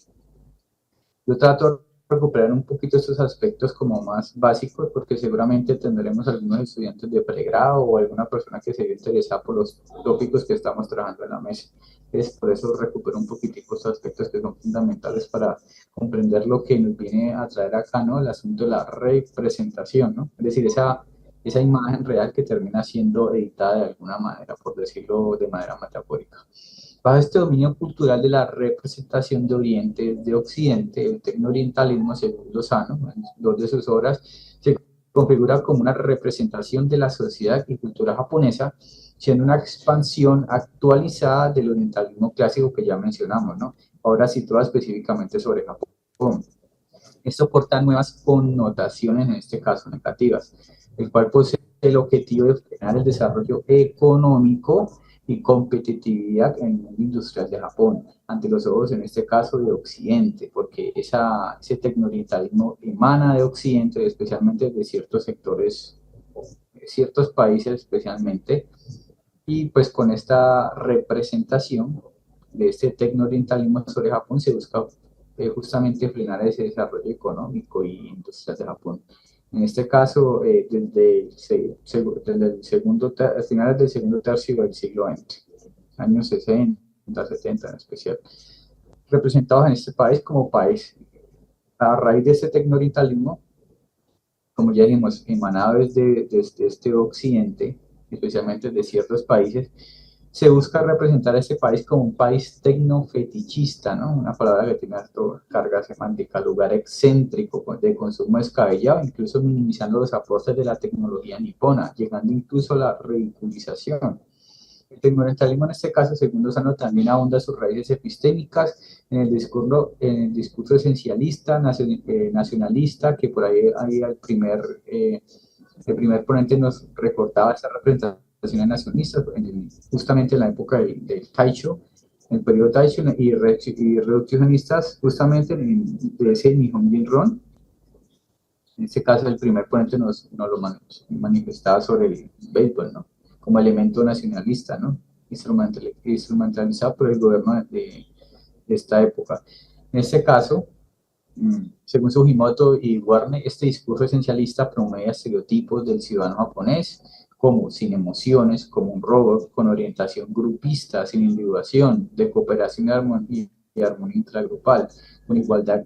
Yo trato de recuperar un poquito estos aspectos como más básicos, porque seguramente tendremos algunos estudiantes de pregrado o alguna persona que se vea interesada por los tópicos que estamos trabajando en la mesa. Es por eso recupero un poquitico estos aspectos que son fundamentales para comprender lo que nos viene a traer acá, ¿no? El asunto de la representación, ¿no? Es decir, esa imagen real que termina siendo editada de alguna manera, por decirlo de manera metafórica. Bajo este dominio cultural de la representación de Oriente de Occidente, el tecnoorientalismo, según Lozano, en dos de sus obras, se configura como una representación de la sociedad y cultura japonesa, siendo una expansión actualizada del orientalismo clásico que ya mencionamos, ¿no? Ahora situada específicamente sobre Japón. Esto porta nuevas connotaciones, en este caso negativas, el cual posee el objetivo de frenar el desarrollo económico y competitividad en el mundo industrial de Japón, ante los ojos, en este caso, de Occidente, porque ese tecnoorientalismo emana de Occidente, especialmente de ciertos sectores, ciertos países especialmente, y pues con esta representación de este tecnoorientalismo sobre Japón se busca justamente frenar ese desarrollo económico y industrial de Japón. En este caso, desde el segundo, finales del segundo tercio del siglo XX, años 60, 70 en especial, representados en este país como país. A raíz de este tecnoorientalismo, como ya dijimos, emanado desde este occidente, especialmente de ciertos países, se busca representar a este país como un país tecnofetichista, ¿no? Una palabra que tiene alto carga semántica, lugar excéntrico, de consumo descabellado, incluso minimizando los aportes de la tecnología nipona, llegando incluso a la ridiculización. El tecnoorientalismo en este caso, según Lozano, también ahonda sus raíces epistémicas en el discurso esencialista, nacionalista, que por ahí había el primer ponente nos reportaba esta representaciones nacionalistas, justamente en la época del Taisho, en el periodo Taisho, y reduccionistas, justamente de ese Nihon Jinron. En este caso, el primer ponente nos lo manifestaba sobre el béisbol, ¿no? Como elemento nacionalista, ¿no? Instrumentalizado por el gobierno de esta época. En este caso, según Sugimoto y Warner, este discurso esencialista promueve estereotipos del ciudadano japonés como sin emociones, como un robot, con orientación grupista, sin individuación, de cooperación y armonía intragrupal, con igualdad,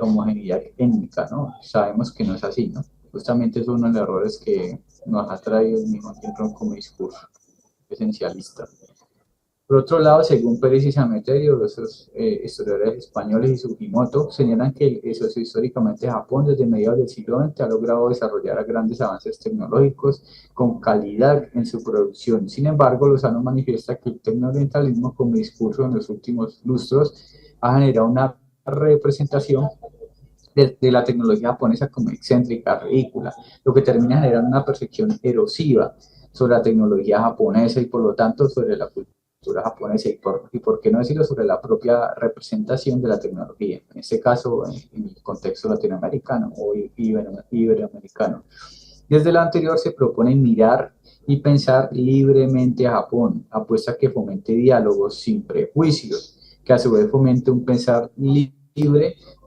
homogeneidad étnica, ¿no? Sabemos que no es así, ¿no? Justamente es uno de los errores que nos ha traído el mismo tiempo como discurso esencialista. Por otro lado, según Pérez y Sameterio, los historiadores españoles y Sugimoto señalan que históricamente Japón desde mediados del siglo XX ha logrado desarrollar grandes avances tecnológicos con calidad en su producción. Sin embargo, Lozano manifiesta que el tecnoorientalismo como discurso en los últimos lustros ha generado una representación de la tecnología japonesa como excéntrica, ridícula, lo que termina generando una percepción erosiva sobre la tecnología japonesa y por lo tanto sobre la cultura japonesa y por qué no decirlo sobre la propia representación de la tecnología, en este caso en el contexto latinoamericano o iberoamericano. Desde lo anterior se propone mirar y pensar libremente a Japón, apuesta que fomente diálogos sin prejuicios, que a su vez fomente un pensar libre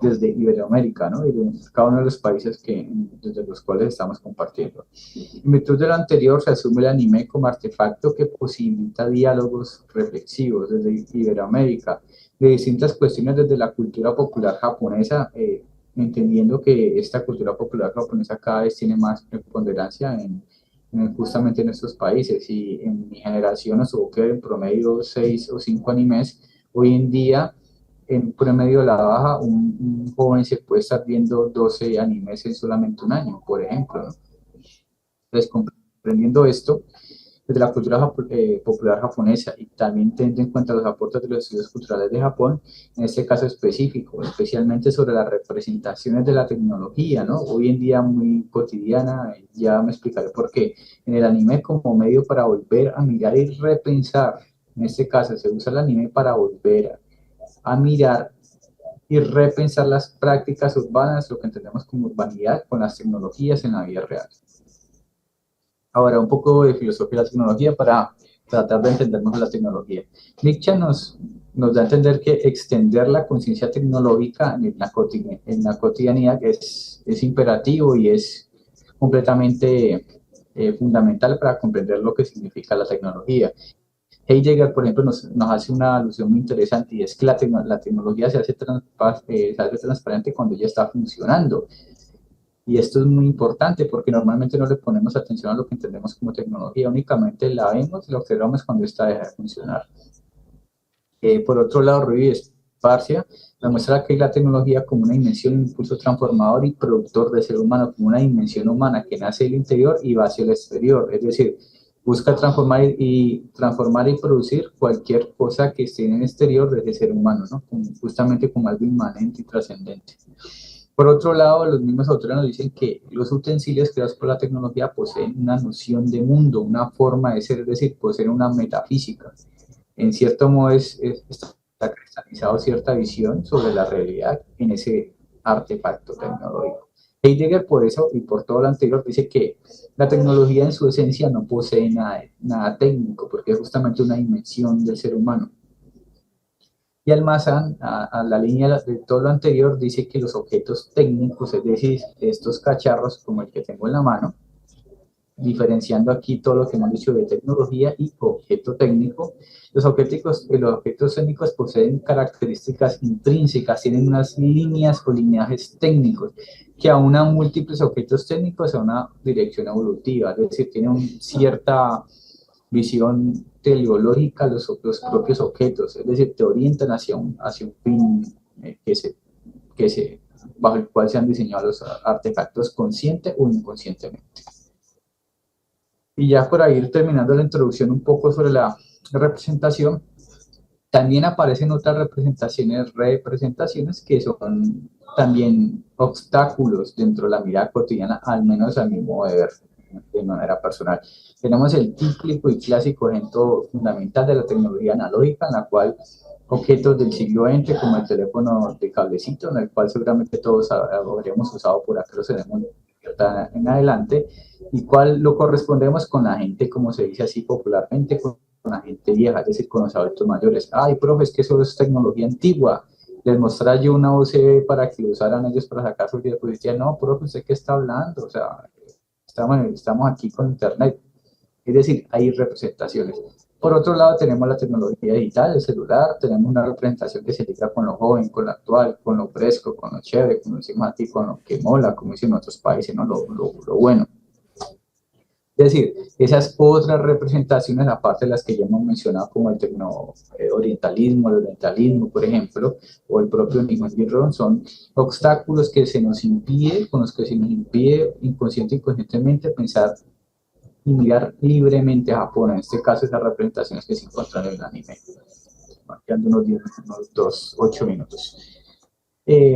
desde Iberoamérica, ¿no? Y de cada uno de los países desde los cuales estamos compartiendo. En virtud de lo anterior, se asume el anime como artefacto que posibilita diálogos reflexivos desde Iberoamérica, de distintas cuestiones desde la cultura popular japonesa, entendiendo que esta cultura popular japonesa cada vez tiene más preponderancia justamente en estos países, y en mi generación nos tuvo que ver en promedio 6 o 5 animes. Hoy en día, en promedio de la baja, un joven se puede estar viendo 12 animes en solamente un año, por ejemplo, ¿no? Entonces, comprendiendo esto, desde la cultura popular japonesa y también teniendo en cuenta los aportes de los estudios culturales de Japón, en este caso específico, especialmente sobre las representaciones de la tecnología, ¿no? Hoy en día muy cotidiana, ya me explicaré por qué. En el anime como medio para volver a mirar y repensar, en este caso se usa el anime para volver a mirar y repensar las prácticas urbanas, lo que entendemos como urbanidad, con las tecnologías en la vida real. Ahora, un poco de filosofía de la tecnología para tratar de entender mejor la tecnología. Nietzsche nos da a entender que extender la conciencia tecnológica en la cotidianidad es imperativo y es completamente fundamental para comprender lo que significa la tecnología. Heidegger, por ejemplo, nos hace una alusión muy interesante y es que la tecnología se hace transparente cuando ya está funcionando. Y esto es muy importante porque normalmente no le ponemos atención a lo que entendemos como tecnología, únicamente la vemos y la observamos cuando está deja de funcionar. Por otro lado, Ruiz Esparcia nos muestra que la tecnología como una dimensión, un impulso transformador y productor del ser humano, como una dimensión humana que nace del interior y va hacia el exterior, es decir, busca transformar y producir cualquier cosa que esté en el exterior de ese ser humano, ¿no? Justamente como algo inmanente y trascendente. Por otro lado, los mismos autores nos dicen que los utensilios creados por la tecnología poseen una noción de mundo, una forma de ser, es decir, poseen una metafísica. En cierto modo está cristalizado cierta visión sobre la realidad en ese artefacto tecnológico. Heidegger, por eso y por todo lo anterior, dice que la tecnología en su esencia no posee nada técnico, porque es justamente una dimensión del ser humano. Y Almazán, a la línea de todo lo anterior, dice que los objetos técnicos, es decir, estos cacharros como el que tengo en la mano, diferenciando aquí todo lo que hemos dicho de tecnología y objeto técnico, los objetos técnicos poseen características intrínsecas, tienen unas líneas o lineajes técnicos que aunan múltiples objetos técnicos a una dirección evolutiva, es decir, tienen cierta visión teleológica los propios objetos, es decir, te orientan hacia un fin bajo el cual se han diseñado los artefactos consciente o inconscientemente. Y ya por ir terminando la introducción un poco sobre la representación, también aparecen otras representaciones que son también obstáculos dentro de la mirada cotidiana, al menos a mi modo de ver, de manera personal. Tenemos el típico y clásico ejemplo fundamental de la tecnología analógica, en la cual objetos del siglo XX, como el teléfono de cablecito, en el cual seguramente todos habríamos usado por acá, los tenemos en adelante, y cuál lo correspondemos con la gente, como se dice así popularmente, con la gente vieja, es decir, con los adultos mayores. Ay, profe, es que eso es tecnología antigua. Les mostré yo una USB para que lo usaran ellos para sacar sus diapositivas. No, profe, ¿usted qué está hablando? O sea, estamos aquí con internet. Es decir, hay representaciones. Por otro lado, tenemos la tecnología digital, el celular, tenemos una representación que se liga con lo joven, con lo actual, con lo fresco, con lo chévere, como decimos aquí, con lo que mola, como dicen en otros países, ¿no? Lo bueno. Es decir, esas otras representaciones, aparte de las que ya hemos mencionado, como el orientalismo, por ejemplo, o el propio Nihon, son obstáculos que se nos impide, con los que se nos impide inconsciente y conscientemente pensar y mirar libremente a Japón. En este caso, esas representaciones que se encuentran en el anime. Quedando unos 8 minutos.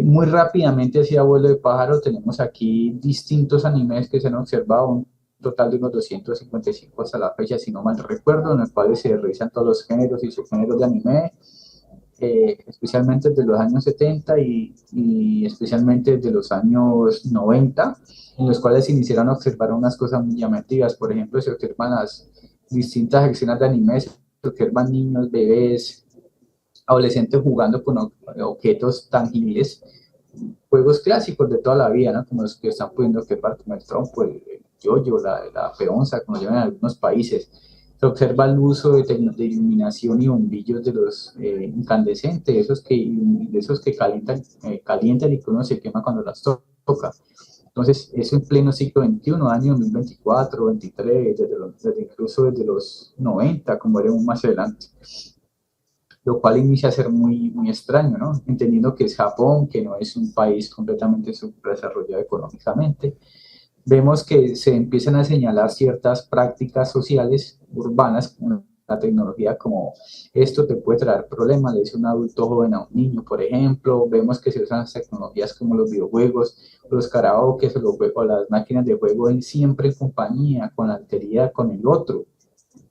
Muy rápidamente, hacia vuelo de pájaro, tenemos aquí distintos animes que se han observado, un total de unos 255 hasta la fecha, si no mal recuerdo, en los cuales se revisan todos los géneros y subgéneros de anime, especialmente desde los años 70 y especialmente desde los años 90, en los cuales se iniciaron a observar unas cosas muy llamativas. Por ejemplo, se observan las distintas escenas de anime, se observan niños, bebés, adolescentes jugando con objetos tangibles, juegos clásicos de toda la vida, ¿no? Como los que están pudiendo observar, como el trompo, el yoyo, la peonza, como llaman en algunos países. Se observa el uso de iluminación y bombillos de los incandescentes, esos que calientan y que uno se quema cuando las toca. Entonces, eso en pleno siglo XXI, año 2024, 2023, incluso desde los 90, como veremos más adelante. Lo cual inicia a ser muy, muy extraño, ¿no? Entendiendo que es Japón, que no es un país completamente subdesarrollado económicamente. Vemos que se empiezan a señalar ciertas prácticas sociales urbanas, como la tecnología, como esto te puede traer problemas, le dice un adulto joven a un niño, por ejemplo. Vemos que se usan las tecnologías como los videojuegos, los karaoke o las máquinas de juego siempre en compañía, con la alteridad, con el otro,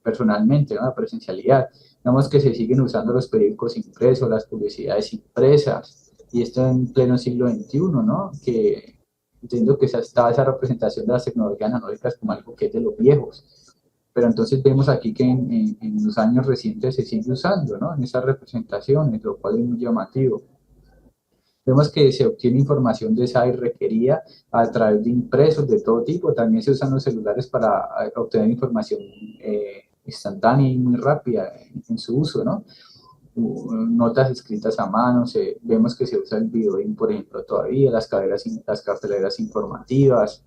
personalmente, ¿no? La presencialidad. Vemos que se siguen usando los periódicos impresos, las publicidades impresas, y esto en pleno siglo XXI, ¿no? Que entiendo que está esa representación de las tecnologías analógicas como algo que es de los viejos, pero entonces vemos aquí que en los años recientes se sigue usando, ¿no? En esas representaciones, lo cual es muy llamativo. Vemos que se obtiene información de esa y requerida a través de impresos de todo tipo. También se usan los celulares para obtener información instantánea y muy rápida en su uso, ¿no? Notas escritas a mano, vemos que se usa el videoing, por ejemplo, todavía, las carteleras informativas.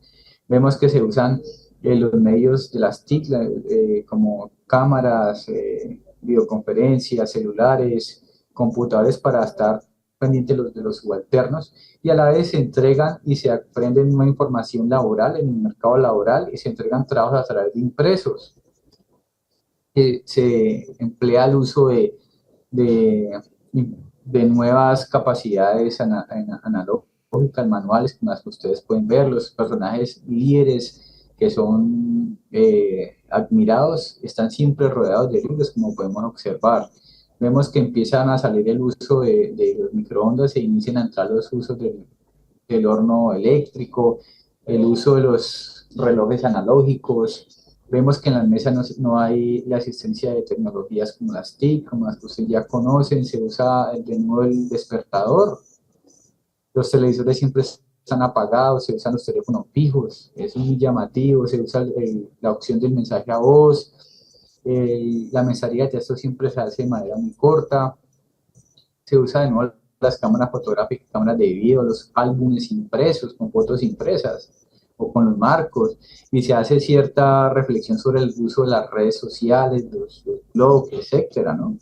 Vemos que se usan los medios de las TIC, como cámaras, videoconferencias, celulares, computadores para estar pendiente de los subalternos, y a la vez se entregan y se aprenden una información laboral en el mercado laboral y se entregan trabajos a través de impresos. Se emplea el uso de nuevas capacidades analógicas, manuales, como las que ustedes pueden ver, los personajes líderes que son admirados, están siempre rodeados de libros, como podemos observar. Vemos que empiezan a salir el uso de los microondas, se inician a entrar los usos del horno eléctrico, el uso de los relojes analógicos. Vemos que en las mesas no hay la asistencia de tecnologías como las TIC, como las que ustedes ya conocen, se usa de nuevo el despertador. Los televisores siempre están apagados, se usan los teléfonos fijos, es muy llamativo, se usa la opción del mensaje a voz, la mensajería de texto siempre se hace de manera muy corta, se usa de nuevo las cámaras fotográficas, cámaras de video, los álbumes impresos con fotos impresas o con los marcos, y se hace cierta reflexión sobre el uso de las redes sociales, los blogs, etcétera, ¿no?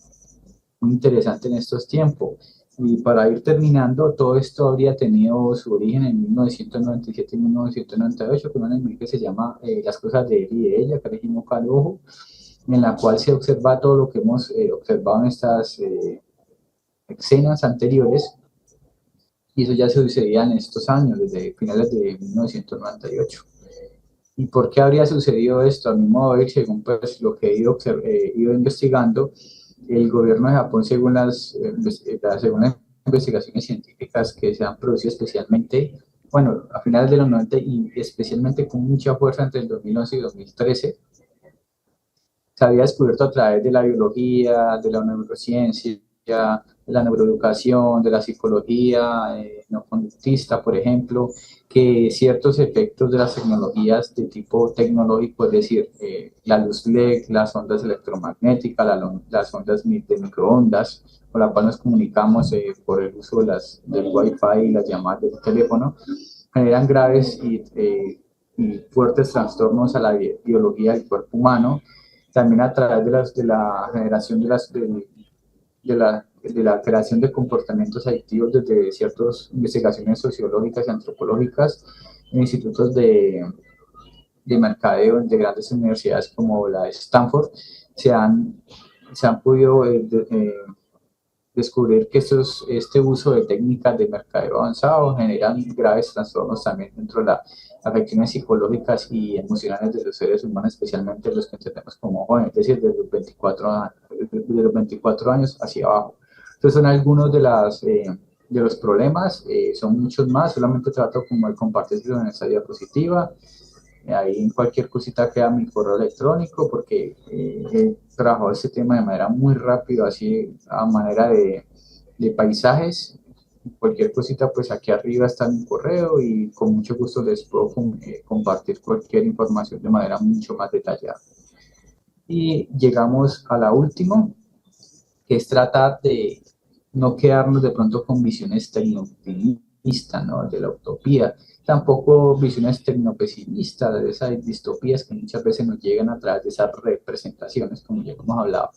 Muy interesante en estos tiempos. Y para ir terminando, todo esto habría tenido su origen en 1997 y 1998, con una enemiga que se llama Las cosas de él y de ella, que elegimos al ojo, en la cual se observa todo lo que hemos observado en estas escenas anteriores, y eso ya se sucedía en estos años, desde finales de 1998. ¿Y por qué habría sucedido esto? A mi modo de ver, según pues, lo que he ido investigando, el gobierno de Japón, según las investigaciones científicas que se han producido especialmente, bueno, a finales de los 90 y especialmente con mucha fuerza entre el 2011 y 2013, se había descubierto a través de la biología, de la neurociencia, de la neuroeducación, de la psicología no conductista, por ejemplo, que ciertos efectos de las tecnologías de tipo tecnológico, es decir, la luz LED, las ondas electromagnéticas, las ondas de microondas, con las cuales nos comunicamos por el uso del Wi-Fi y las llamadas del teléfono, generan graves y fuertes trastornos a la biología del cuerpo humano, también a través de la generación de la creación de comportamientos adictivos desde ciertas investigaciones sociológicas y antropológicas en institutos de mercadeo de grandes universidades como la de Stanford, se han podido descubrir que este uso de técnicas de mercadeo avanzado generan graves trastornos también dentro de las afecciones psicológicas y emocionales de los seres humanos, especialmente los que entendemos como jóvenes, es decir, de los 24 años hacia abajo. Entonces son algunos de los problemas, son muchos más, solamente trato como de compartirlo en esta diapositiva. Ahí en cualquier cosita queda mi correo electrónico, porque he trabajado este tema de manera muy rápida, así a manera de paisajes. Cualquier cosita, pues aquí arriba está mi correo y con mucho gusto les puedo compartir cualquier información de manera mucho más detallada. Y llegamos a la última, que es tratar de no quedarnos de pronto con visiones tecnoptimistas, ¿no? De la utopía, tampoco visiones tecnopesimistas, de esas distopías que muchas veces nos llegan a través de esas representaciones, como ya hemos hablado,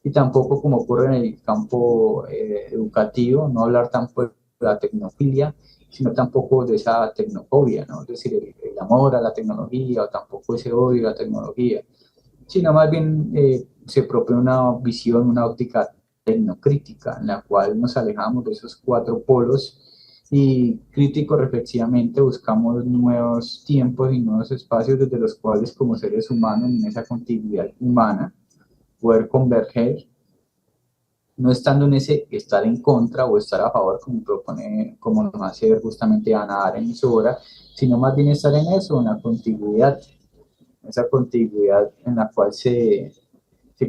y tampoco, como ocurre en el campo educativo, no hablar tampoco de la tecnofilia, sino tampoco de esa tecnofobia, ¿no? Es decir, el amor a la tecnología, o tampoco ese odio a la tecnología, sino más bien se propone una visión, una óptica tecnocrítica, en la cual nos alejamos de esos cuatro polos y crítico reflexivamente buscamos nuevos tiempos y nuevos espacios desde los cuales como seres humanos en esa continuidad humana poder converger no estando en ese estar en contra o estar a favor, como propone, como nos hace ver justamente Ana Aren en su obra, sino más bien estar en eso, en la contiguidad, esa contiguidad en la cual se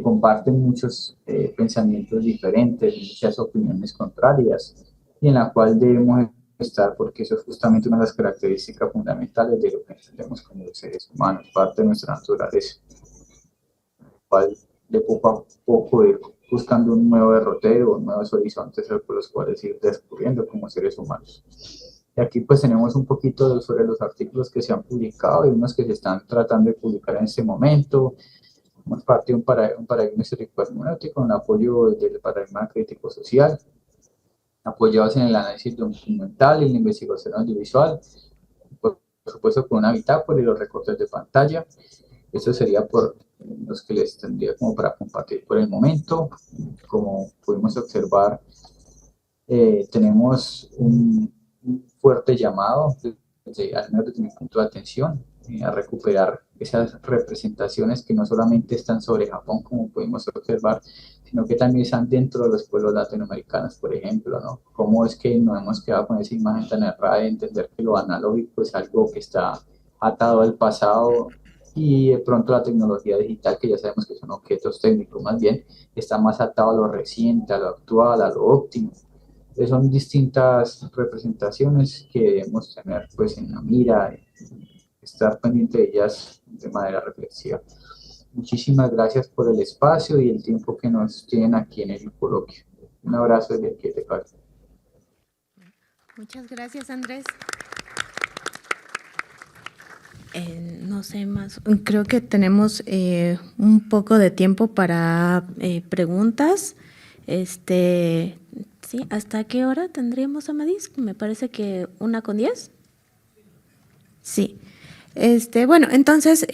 comparten muchos pensamientos diferentes, muchas opiniones contrarias, y en la cual debemos estar, porque eso es justamente una de las características fundamentales de lo que entendemos como los seres humanos, parte de nuestra naturaleza, cual de poco a poco ir buscando un nuevo derrotero, nuevos horizontes por los cuales ir descubriendo como seres humanos. Y aquí pues tenemos un poquito sobre los artículos que se han publicado y unos que se están tratando de publicar en este momento. Hemos partido un paradigma histórico hermenéutico con el apoyo del paradigma crítico social, apoyados en el análisis documental y la investigación audiovisual, por supuesto con una bitácora y los recortes de pantalla. Eso sería por los que les tendría como para compartir por el momento. Como pudimos observar, tenemos un fuerte llamado, al menos desde mi punto de atención, a recuperar esas representaciones que no solamente están sobre Japón, como pudimos observar, sino que también están dentro de los pueblos latinoamericanos, por ejemplo, ¿no? Cómo es que nos hemos quedado con esa imagen tan errada de entender que lo analógico es algo que está atado al pasado y de pronto la tecnología digital, que ya sabemos que son objetos técnicos, más bien está más atado a lo reciente, a lo actual, a lo óptimo. Entonces son distintas representaciones que debemos tener pues en la mira, estar pendiente de ellas de manera reflexiva. Muchísimas gracias por el espacio y el tiempo que nos tienen aquí en el coloquio. Un abrazo desde aquí de Cali. Muchas gracias, Andrés. No sé más, creo que tenemos un poco de tiempo para preguntas. Sí, ¿hasta qué hora tendríamos, Amadís? Me parece que 1:10. Sí. Bueno, entonces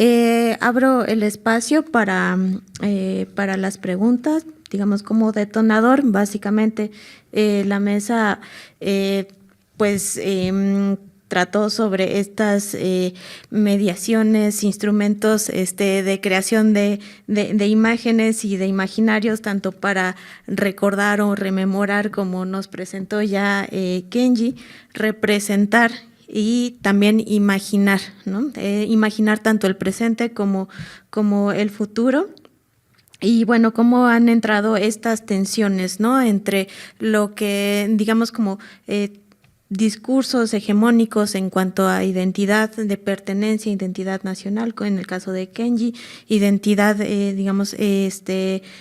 abro el espacio para las preguntas, digamos como detonador. Básicamente la mesa trató sobre estas mediaciones, instrumentos de creación de imágenes y de imaginarios, tanto para recordar o rememorar, como nos presentó ya Kenji, representar y también imaginar, ¿no? Imaginar tanto el presente como el futuro. Y bueno, cómo han entrado estas tensiones, ¿no? Entre lo que, digamos, como discursos hegemónicos en cuanto a identidad de pertenencia, identidad nacional, en el caso de Kenji, identidad, digamos,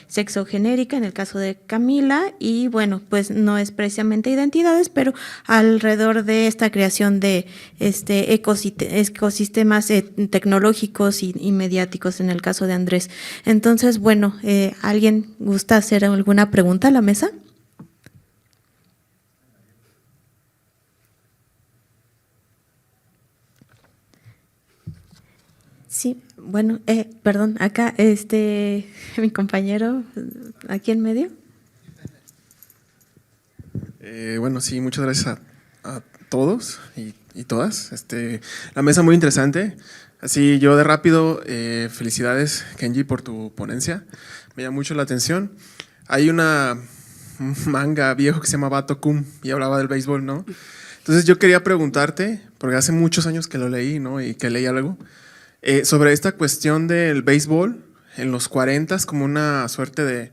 sexogenérica en el caso de Camila, y bueno, pues no es precisamente identidades, pero alrededor de esta creación de ecosistemas tecnológicos y mediáticos en el caso de Andrés. Entonces, bueno, ¿alguien gusta hacer alguna pregunta a la mesa? Sí, bueno, perdón, acá mi compañero, aquí en medio. Bueno, sí, muchas gracias a todos y todas. La mesa muy interesante. Así, yo de rápido, felicidades, Kenji, por tu ponencia. Me llama mucho la atención. Hay un manga viejo que se llama Bato-kun y hablaba del béisbol, ¿no? Entonces yo quería preguntarte, porque hace muchos años que lo leí, ¿no? Y que leí algo, sobre esta cuestión del béisbol en los 40s como una suerte de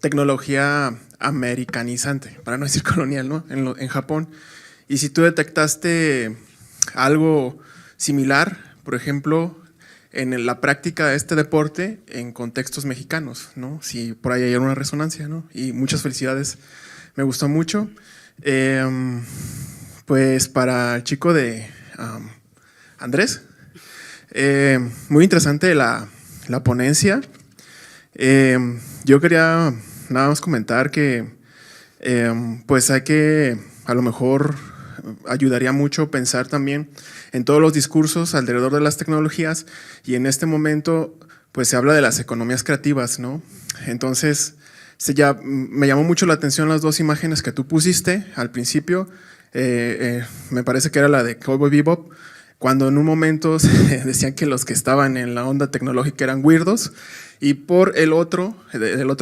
tecnología americanizante, para no decir colonial, ¿no? En Japón. Y si tú detectaste algo similar, por ejemplo, en la práctica de este deporte en contextos mexicanos, ¿no? Si por ahí hay una resonancia, ¿no? Y muchas felicidades, me gustó mucho. Pues para el chico de Andrés, muy interesante la ponencia. Yo quería nada más comentar que pues hay que, a lo mejor ayudaría mucho pensar también en todos los discursos alrededor de las tecnologías, y en este momento pues se habla de las economías creativas, ¿no? Entonces me llamó mucho la atención las dos imágenes que tú pusiste al principio. Me parece que era la de Cowboy Bebop, cuando en un momento decían que los que estaban en la onda tecnológica eran weirdos, y por del otro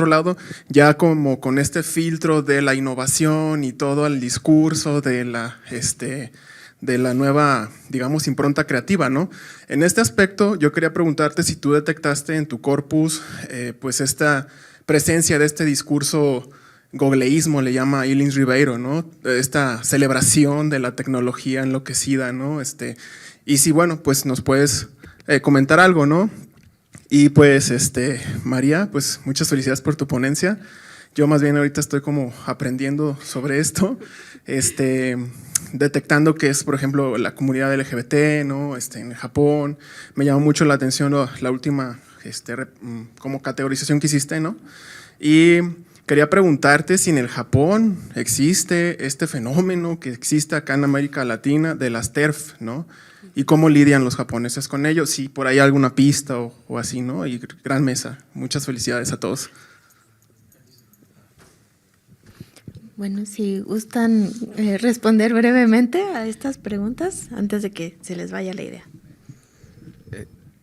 lado, ya como con este filtro de la innovación y todo el discurso de la nueva, digamos, impronta creativa, ¿no? En este aspecto, yo quería preguntarte si tú detectaste en tu corpus, pues esta presencia de este discurso gogleísmo, le llama Illins Ribeiro, ¿no? Esta celebración de la tecnología enloquecida, ¿no? Y si, bueno, pues nos puedes comentar algo, ¿no? Y pues, María, pues muchas felicidades por tu ponencia. Yo más bien ahorita estoy como aprendiendo sobre esto, detectando que es, por ejemplo, la comunidad LGBT, ¿no? En Japón. Me llamó mucho la atención la última como categorización que hiciste, ¿no? Y quería preguntarte si en el Japón existe este fenómeno que existe acá en América Latina de las TERF, ¿no? Y cómo lidian los japoneses con ello, si por ahí alguna pista o así, ¿no? Y gran mesa. Muchas felicidades a todos. Bueno, si gustan responder brevemente a estas preguntas antes de que se les vaya la idea.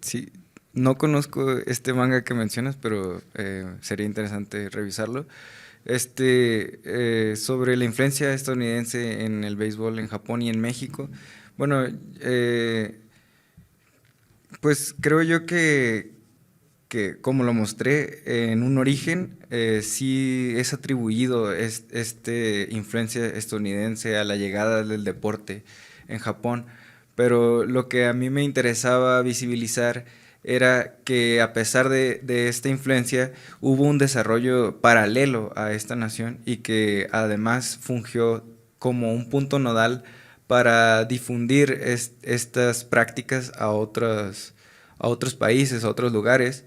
Sí, no conozco este manga que mencionas, pero sería interesante revisarlo. Sobre la influencia estadounidense en el béisbol en Japón y en México. Bueno, pues creo yo que como lo mostré en un origen, sí es atribuido influencia estadounidense a la llegada del deporte en Japón, pero lo que a mí me interesaba visibilizar era que a pesar de esta influencia hubo un desarrollo paralelo a esta nación y que además fungió como un punto nodal para difundir estas prácticas a otros países, a otros lugares.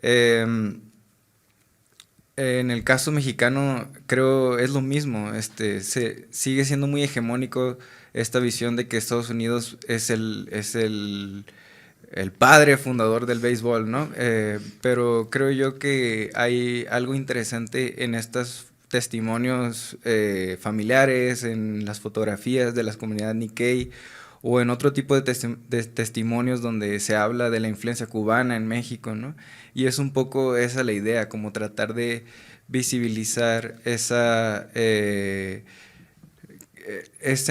En el caso mexicano creo es lo mismo, sigue siendo muy hegemónico esta visión de que Estados Unidos es el padre fundador del béisbol, ¿no? Pero creo yo que hay algo interesante en estos testimonios familiares, en las fotografías de las comunidades Nikkei o en otro tipo de testimonios donde se habla de la influencia cubana en México, ¿no? Y es un poco esa la idea, como tratar de visibilizar esa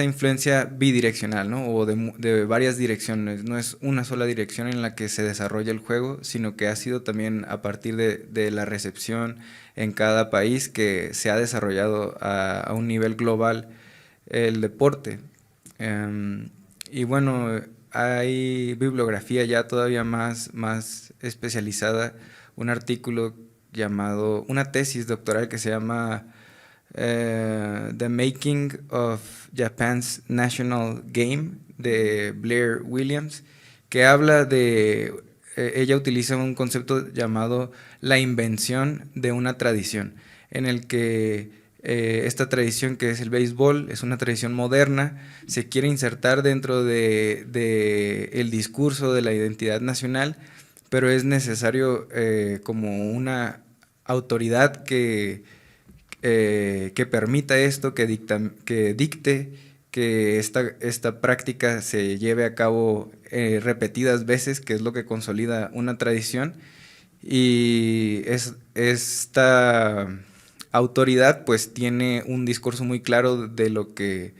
influencia bidireccional, ¿no? O de varias direcciones. No es una sola dirección en la que se desarrolla el juego, sino que ha sido también a partir de la recepción en cada país que se ha desarrollado a un nivel global el deporte. Y bueno, hay bibliografía ya todavía más especializada, un artículo llamado, una tesis doctoral que se llama The Making of Japan's National Game, de Blair Williams, que habla de, ella utiliza un concepto llamado la invención de una tradición, en el que esta tradición que es el béisbol es una tradición moderna, se quiere insertar dentro de el discurso de la identidad nacional, pero es necesario como una autoridad que permita esto, que dicte que esta práctica se lleve a cabo repetidas veces, que es lo que consolida una tradición, y esta autoridad pues tiene un discurso muy claro de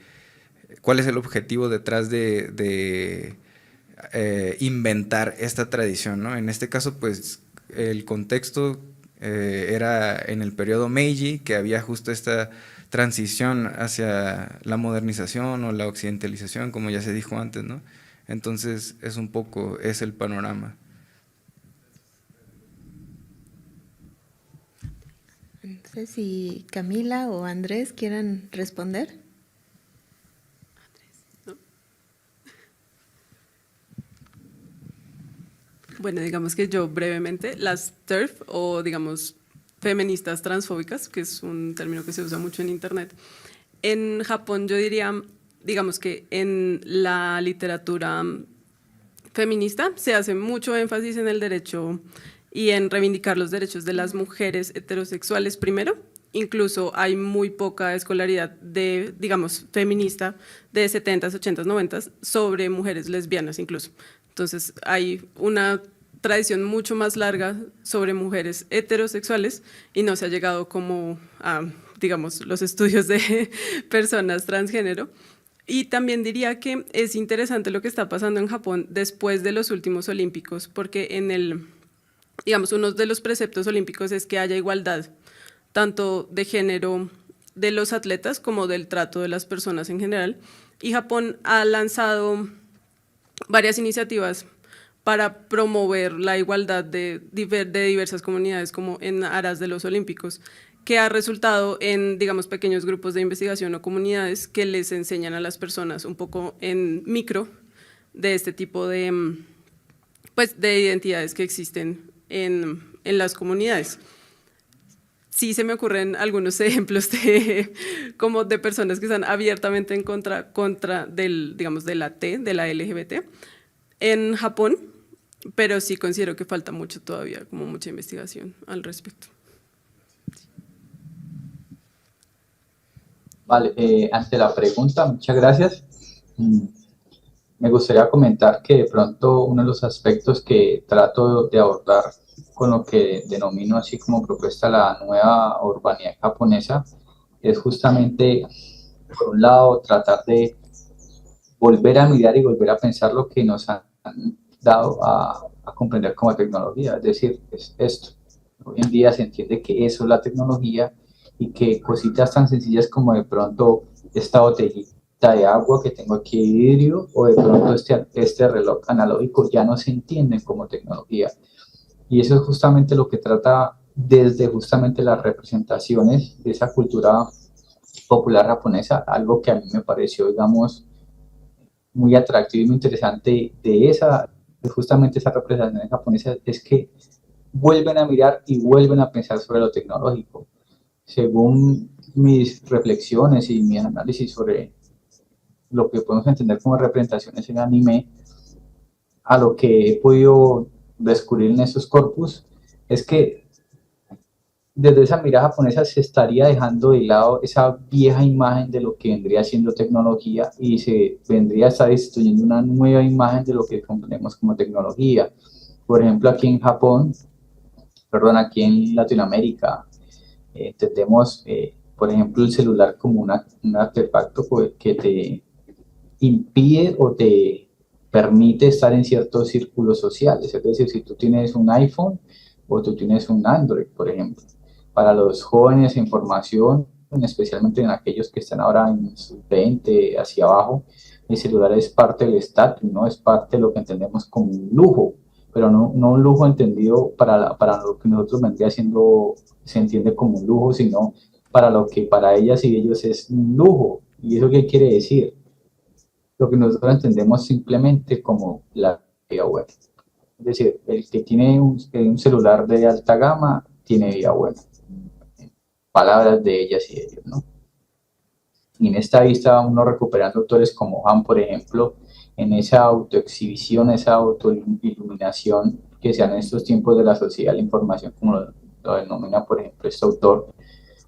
cuál es el objetivo detrás de inventar esta tradición, ¿no? En este caso pues el contexto era en el periodo Meiji, que había justo esta transición hacia la modernización o la occidentalización, como ya se dijo antes, ¿no? Entonces es un poco, es el panorama. No sé si Camila o Andrés quieran responder. Bueno, digamos que yo brevemente, las TERF o digamos feministas transfóbicas, que es un término que se usa mucho en internet, en Japón yo diría, digamos que en la literatura feminista se hace mucho énfasis en el derecho y en reivindicar los derechos de las mujeres heterosexuales primero incluso hay muy poca escolaridad de, digamos, feminista de 70s, 80s, 90s sobre mujeres lesbianas incluso. Entonces hay una tradición mucho más larga sobre mujeres heterosexuales y no se ha llegado como a, digamos, los estudios de personas transgénero. Y también diría que es interesante lo que está pasando en Japón después de los últimos olímpicos, porque digamos, uno de los preceptos olímpicos es que haya igualdad, tanto de género de los atletas como del trato de las personas en general. Y Japón ha lanzado varias iniciativas para promover la igualdad de diversas comunidades como en aras de los olímpicos, que ha resultado en, digamos, pequeños grupos de investigación o comunidades que les enseñan a las personas un poco en micro de este tipo de, pues, de identidades que existen en las comunidades. Sí se me ocurren algunos ejemplos como de personas que están abiertamente en contra del, digamos, de la LGBT en Japón, pero sí considero que falta mucho todavía, como mucha investigación al respecto. Vale, ante la pregunta, muchas gracias. Me gustaría comentar que de pronto uno de los aspectos que trato de abordar con lo que denomino así como propuesta la nueva urbanidad japonesa es justamente, por un lado, tratar de volver a mirar y volver a pensar lo que nos han dado a comprender como tecnología, es decir, es esto. Hoy en día se entiende que eso es la tecnología y que cositas tan sencillas como de pronto esta botellita de agua que tengo aquí de vidrio o de pronto este reloj analógico ya no se entienden como tecnología. Y eso es justamente lo que trata desde justamente las representaciones de esa cultura popular japonesa, algo que a mí me pareció, digamos, muy atractivo y muy interesante de justamente esa representación japonesa, es que vuelven a mirar y vuelven a pensar sobre lo tecnológico. Según mis reflexiones y mi análisis sobre lo que podemos entender como representaciones en anime, a lo que he podido descubrir en esos corpus, es que desde esa mirada japonesa se estaría dejando de lado esa vieja imagen de lo que vendría siendo tecnología y se vendría a estar instituyendo una nueva imagen de lo que comprendemos como tecnología. Por ejemplo, aquí en Japón, perdón, aquí en Latinoamérica, entendemos, por ejemplo, el celular como un artefacto que te impide o te permite estar en ciertos círculos sociales. Es decir, si tú tienes un iPhone o tú tienes un Android, por ejemplo, para los jóvenes en formación, especialmente en aquellos que están ahora en sus 20 hacia abajo, el celular es parte del estatus, ¿no? Es parte de lo que entendemos como un lujo, pero no un lujo entendido para lo que nosotros vendría siendo, se entiende como un lujo, sino para lo que para ellas y ellos es un lujo. ¿Y eso qué quiere decir? Lo que nosotros entendemos simplemente como la vida buena. Es decir, el que tiene un celular de alta gama tiene vida buena. Palabras de ellas y ellos, ¿no? Y en esta vista uno recuperando autores como Han, por ejemplo, en esa autoexhibición, esa autoiluminación que se da en estos tiempos de la sociedad de la información, como lo denomina, por ejemplo, este autor,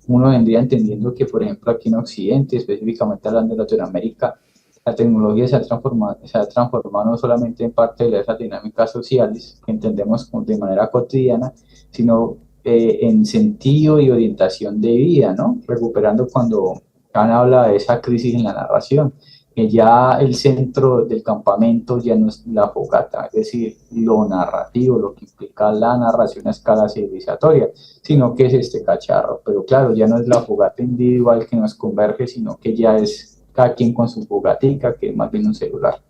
uno vendría entendiendo que, por ejemplo, aquí en Occidente, específicamente hablando de Latinoamérica, la tecnología se ha transformado no solamente en parte de esas dinámicas sociales que entendemos de manera cotidiana, sino en sentido y orientación de vida, ¿no? Recuperando cuando Kant habla de esa crisis en la narración, que ya el centro del campamento ya no es la fogata, es decir, lo narrativo, lo que implica la narración a escala civilizatoria, sino que es este cacharro. Pero claro, ya no es la fogata individual que nos converge, sino que ya es cada quien con su fogatica, que es más bien un celular.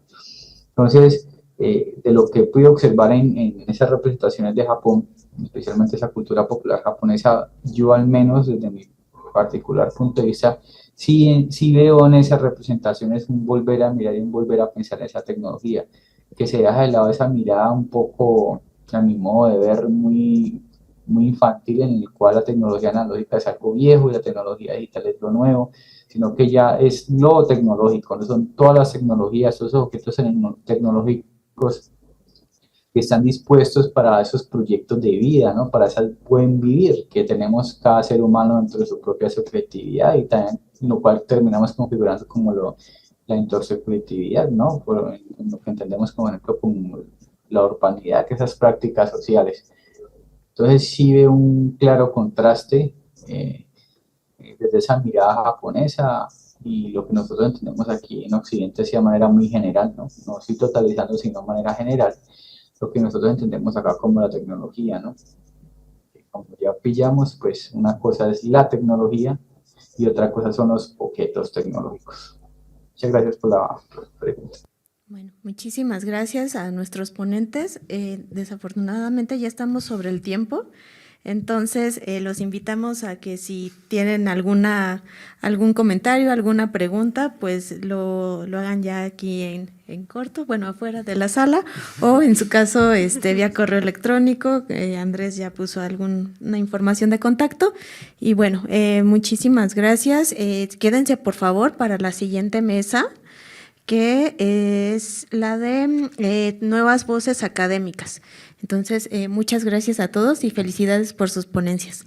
Entonces, de lo que pude observar en esas representaciones de Japón, especialmente esa cultura popular japonesa, yo al menos desde mi particular punto de vista, sí veo en esas representaciones un volver a mirar y un volver a pensar en esa tecnología, que se deja de lado esa mirada un poco, a mi modo de ver, muy infantil, en el cual la tecnología analógica es algo viejo y la tecnología digital es lo nuevo, sino que ya es lo tecnológico, no son todas las tecnologías, todos esos objetos tecnológicos que están dispuestos para esos proyectos de vida, ¿no? Para ese buen vivir que tenemos cada ser humano dentro de su propia subjetividad y también lo cual terminamos configurando como la intersubjetividad, ¿no? En lo que entendemos como, ejemplo, como la urbanidad, que esas prácticas sociales. Entonces sí veo un claro contraste desde esa mirada japonesa y lo que nosotros entendemos aquí en Occidente así de manera muy general, ¿no? No estoy totalizando, sino de manera general, lo que nosotros entendemos acá como la tecnología, ¿no? Como ya pillamos, pues una cosa es la tecnología y otra cosa son los objetos tecnológicos. Muchas gracias por la pregunta. Bueno, muchísimas gracias a nuestros ponentes. Desafortunadamente ya estamos sobre el tiempo, entonces los invitamos a que si tienen algún comentario, alguna pregunta, pues lo hagan ya aquí en corto, bueno, afuera de la sala, o en su caso vía correo electrónico. Andrés ya puso alguna información de contacto. Y bueno, muchísimas gracias. Quédense por favor para la siguiente mesa, que es la de nuevas voces académicas. Entonces, muchas gracias a todos y felicidades por sus ponencias.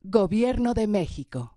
Gobierno de México.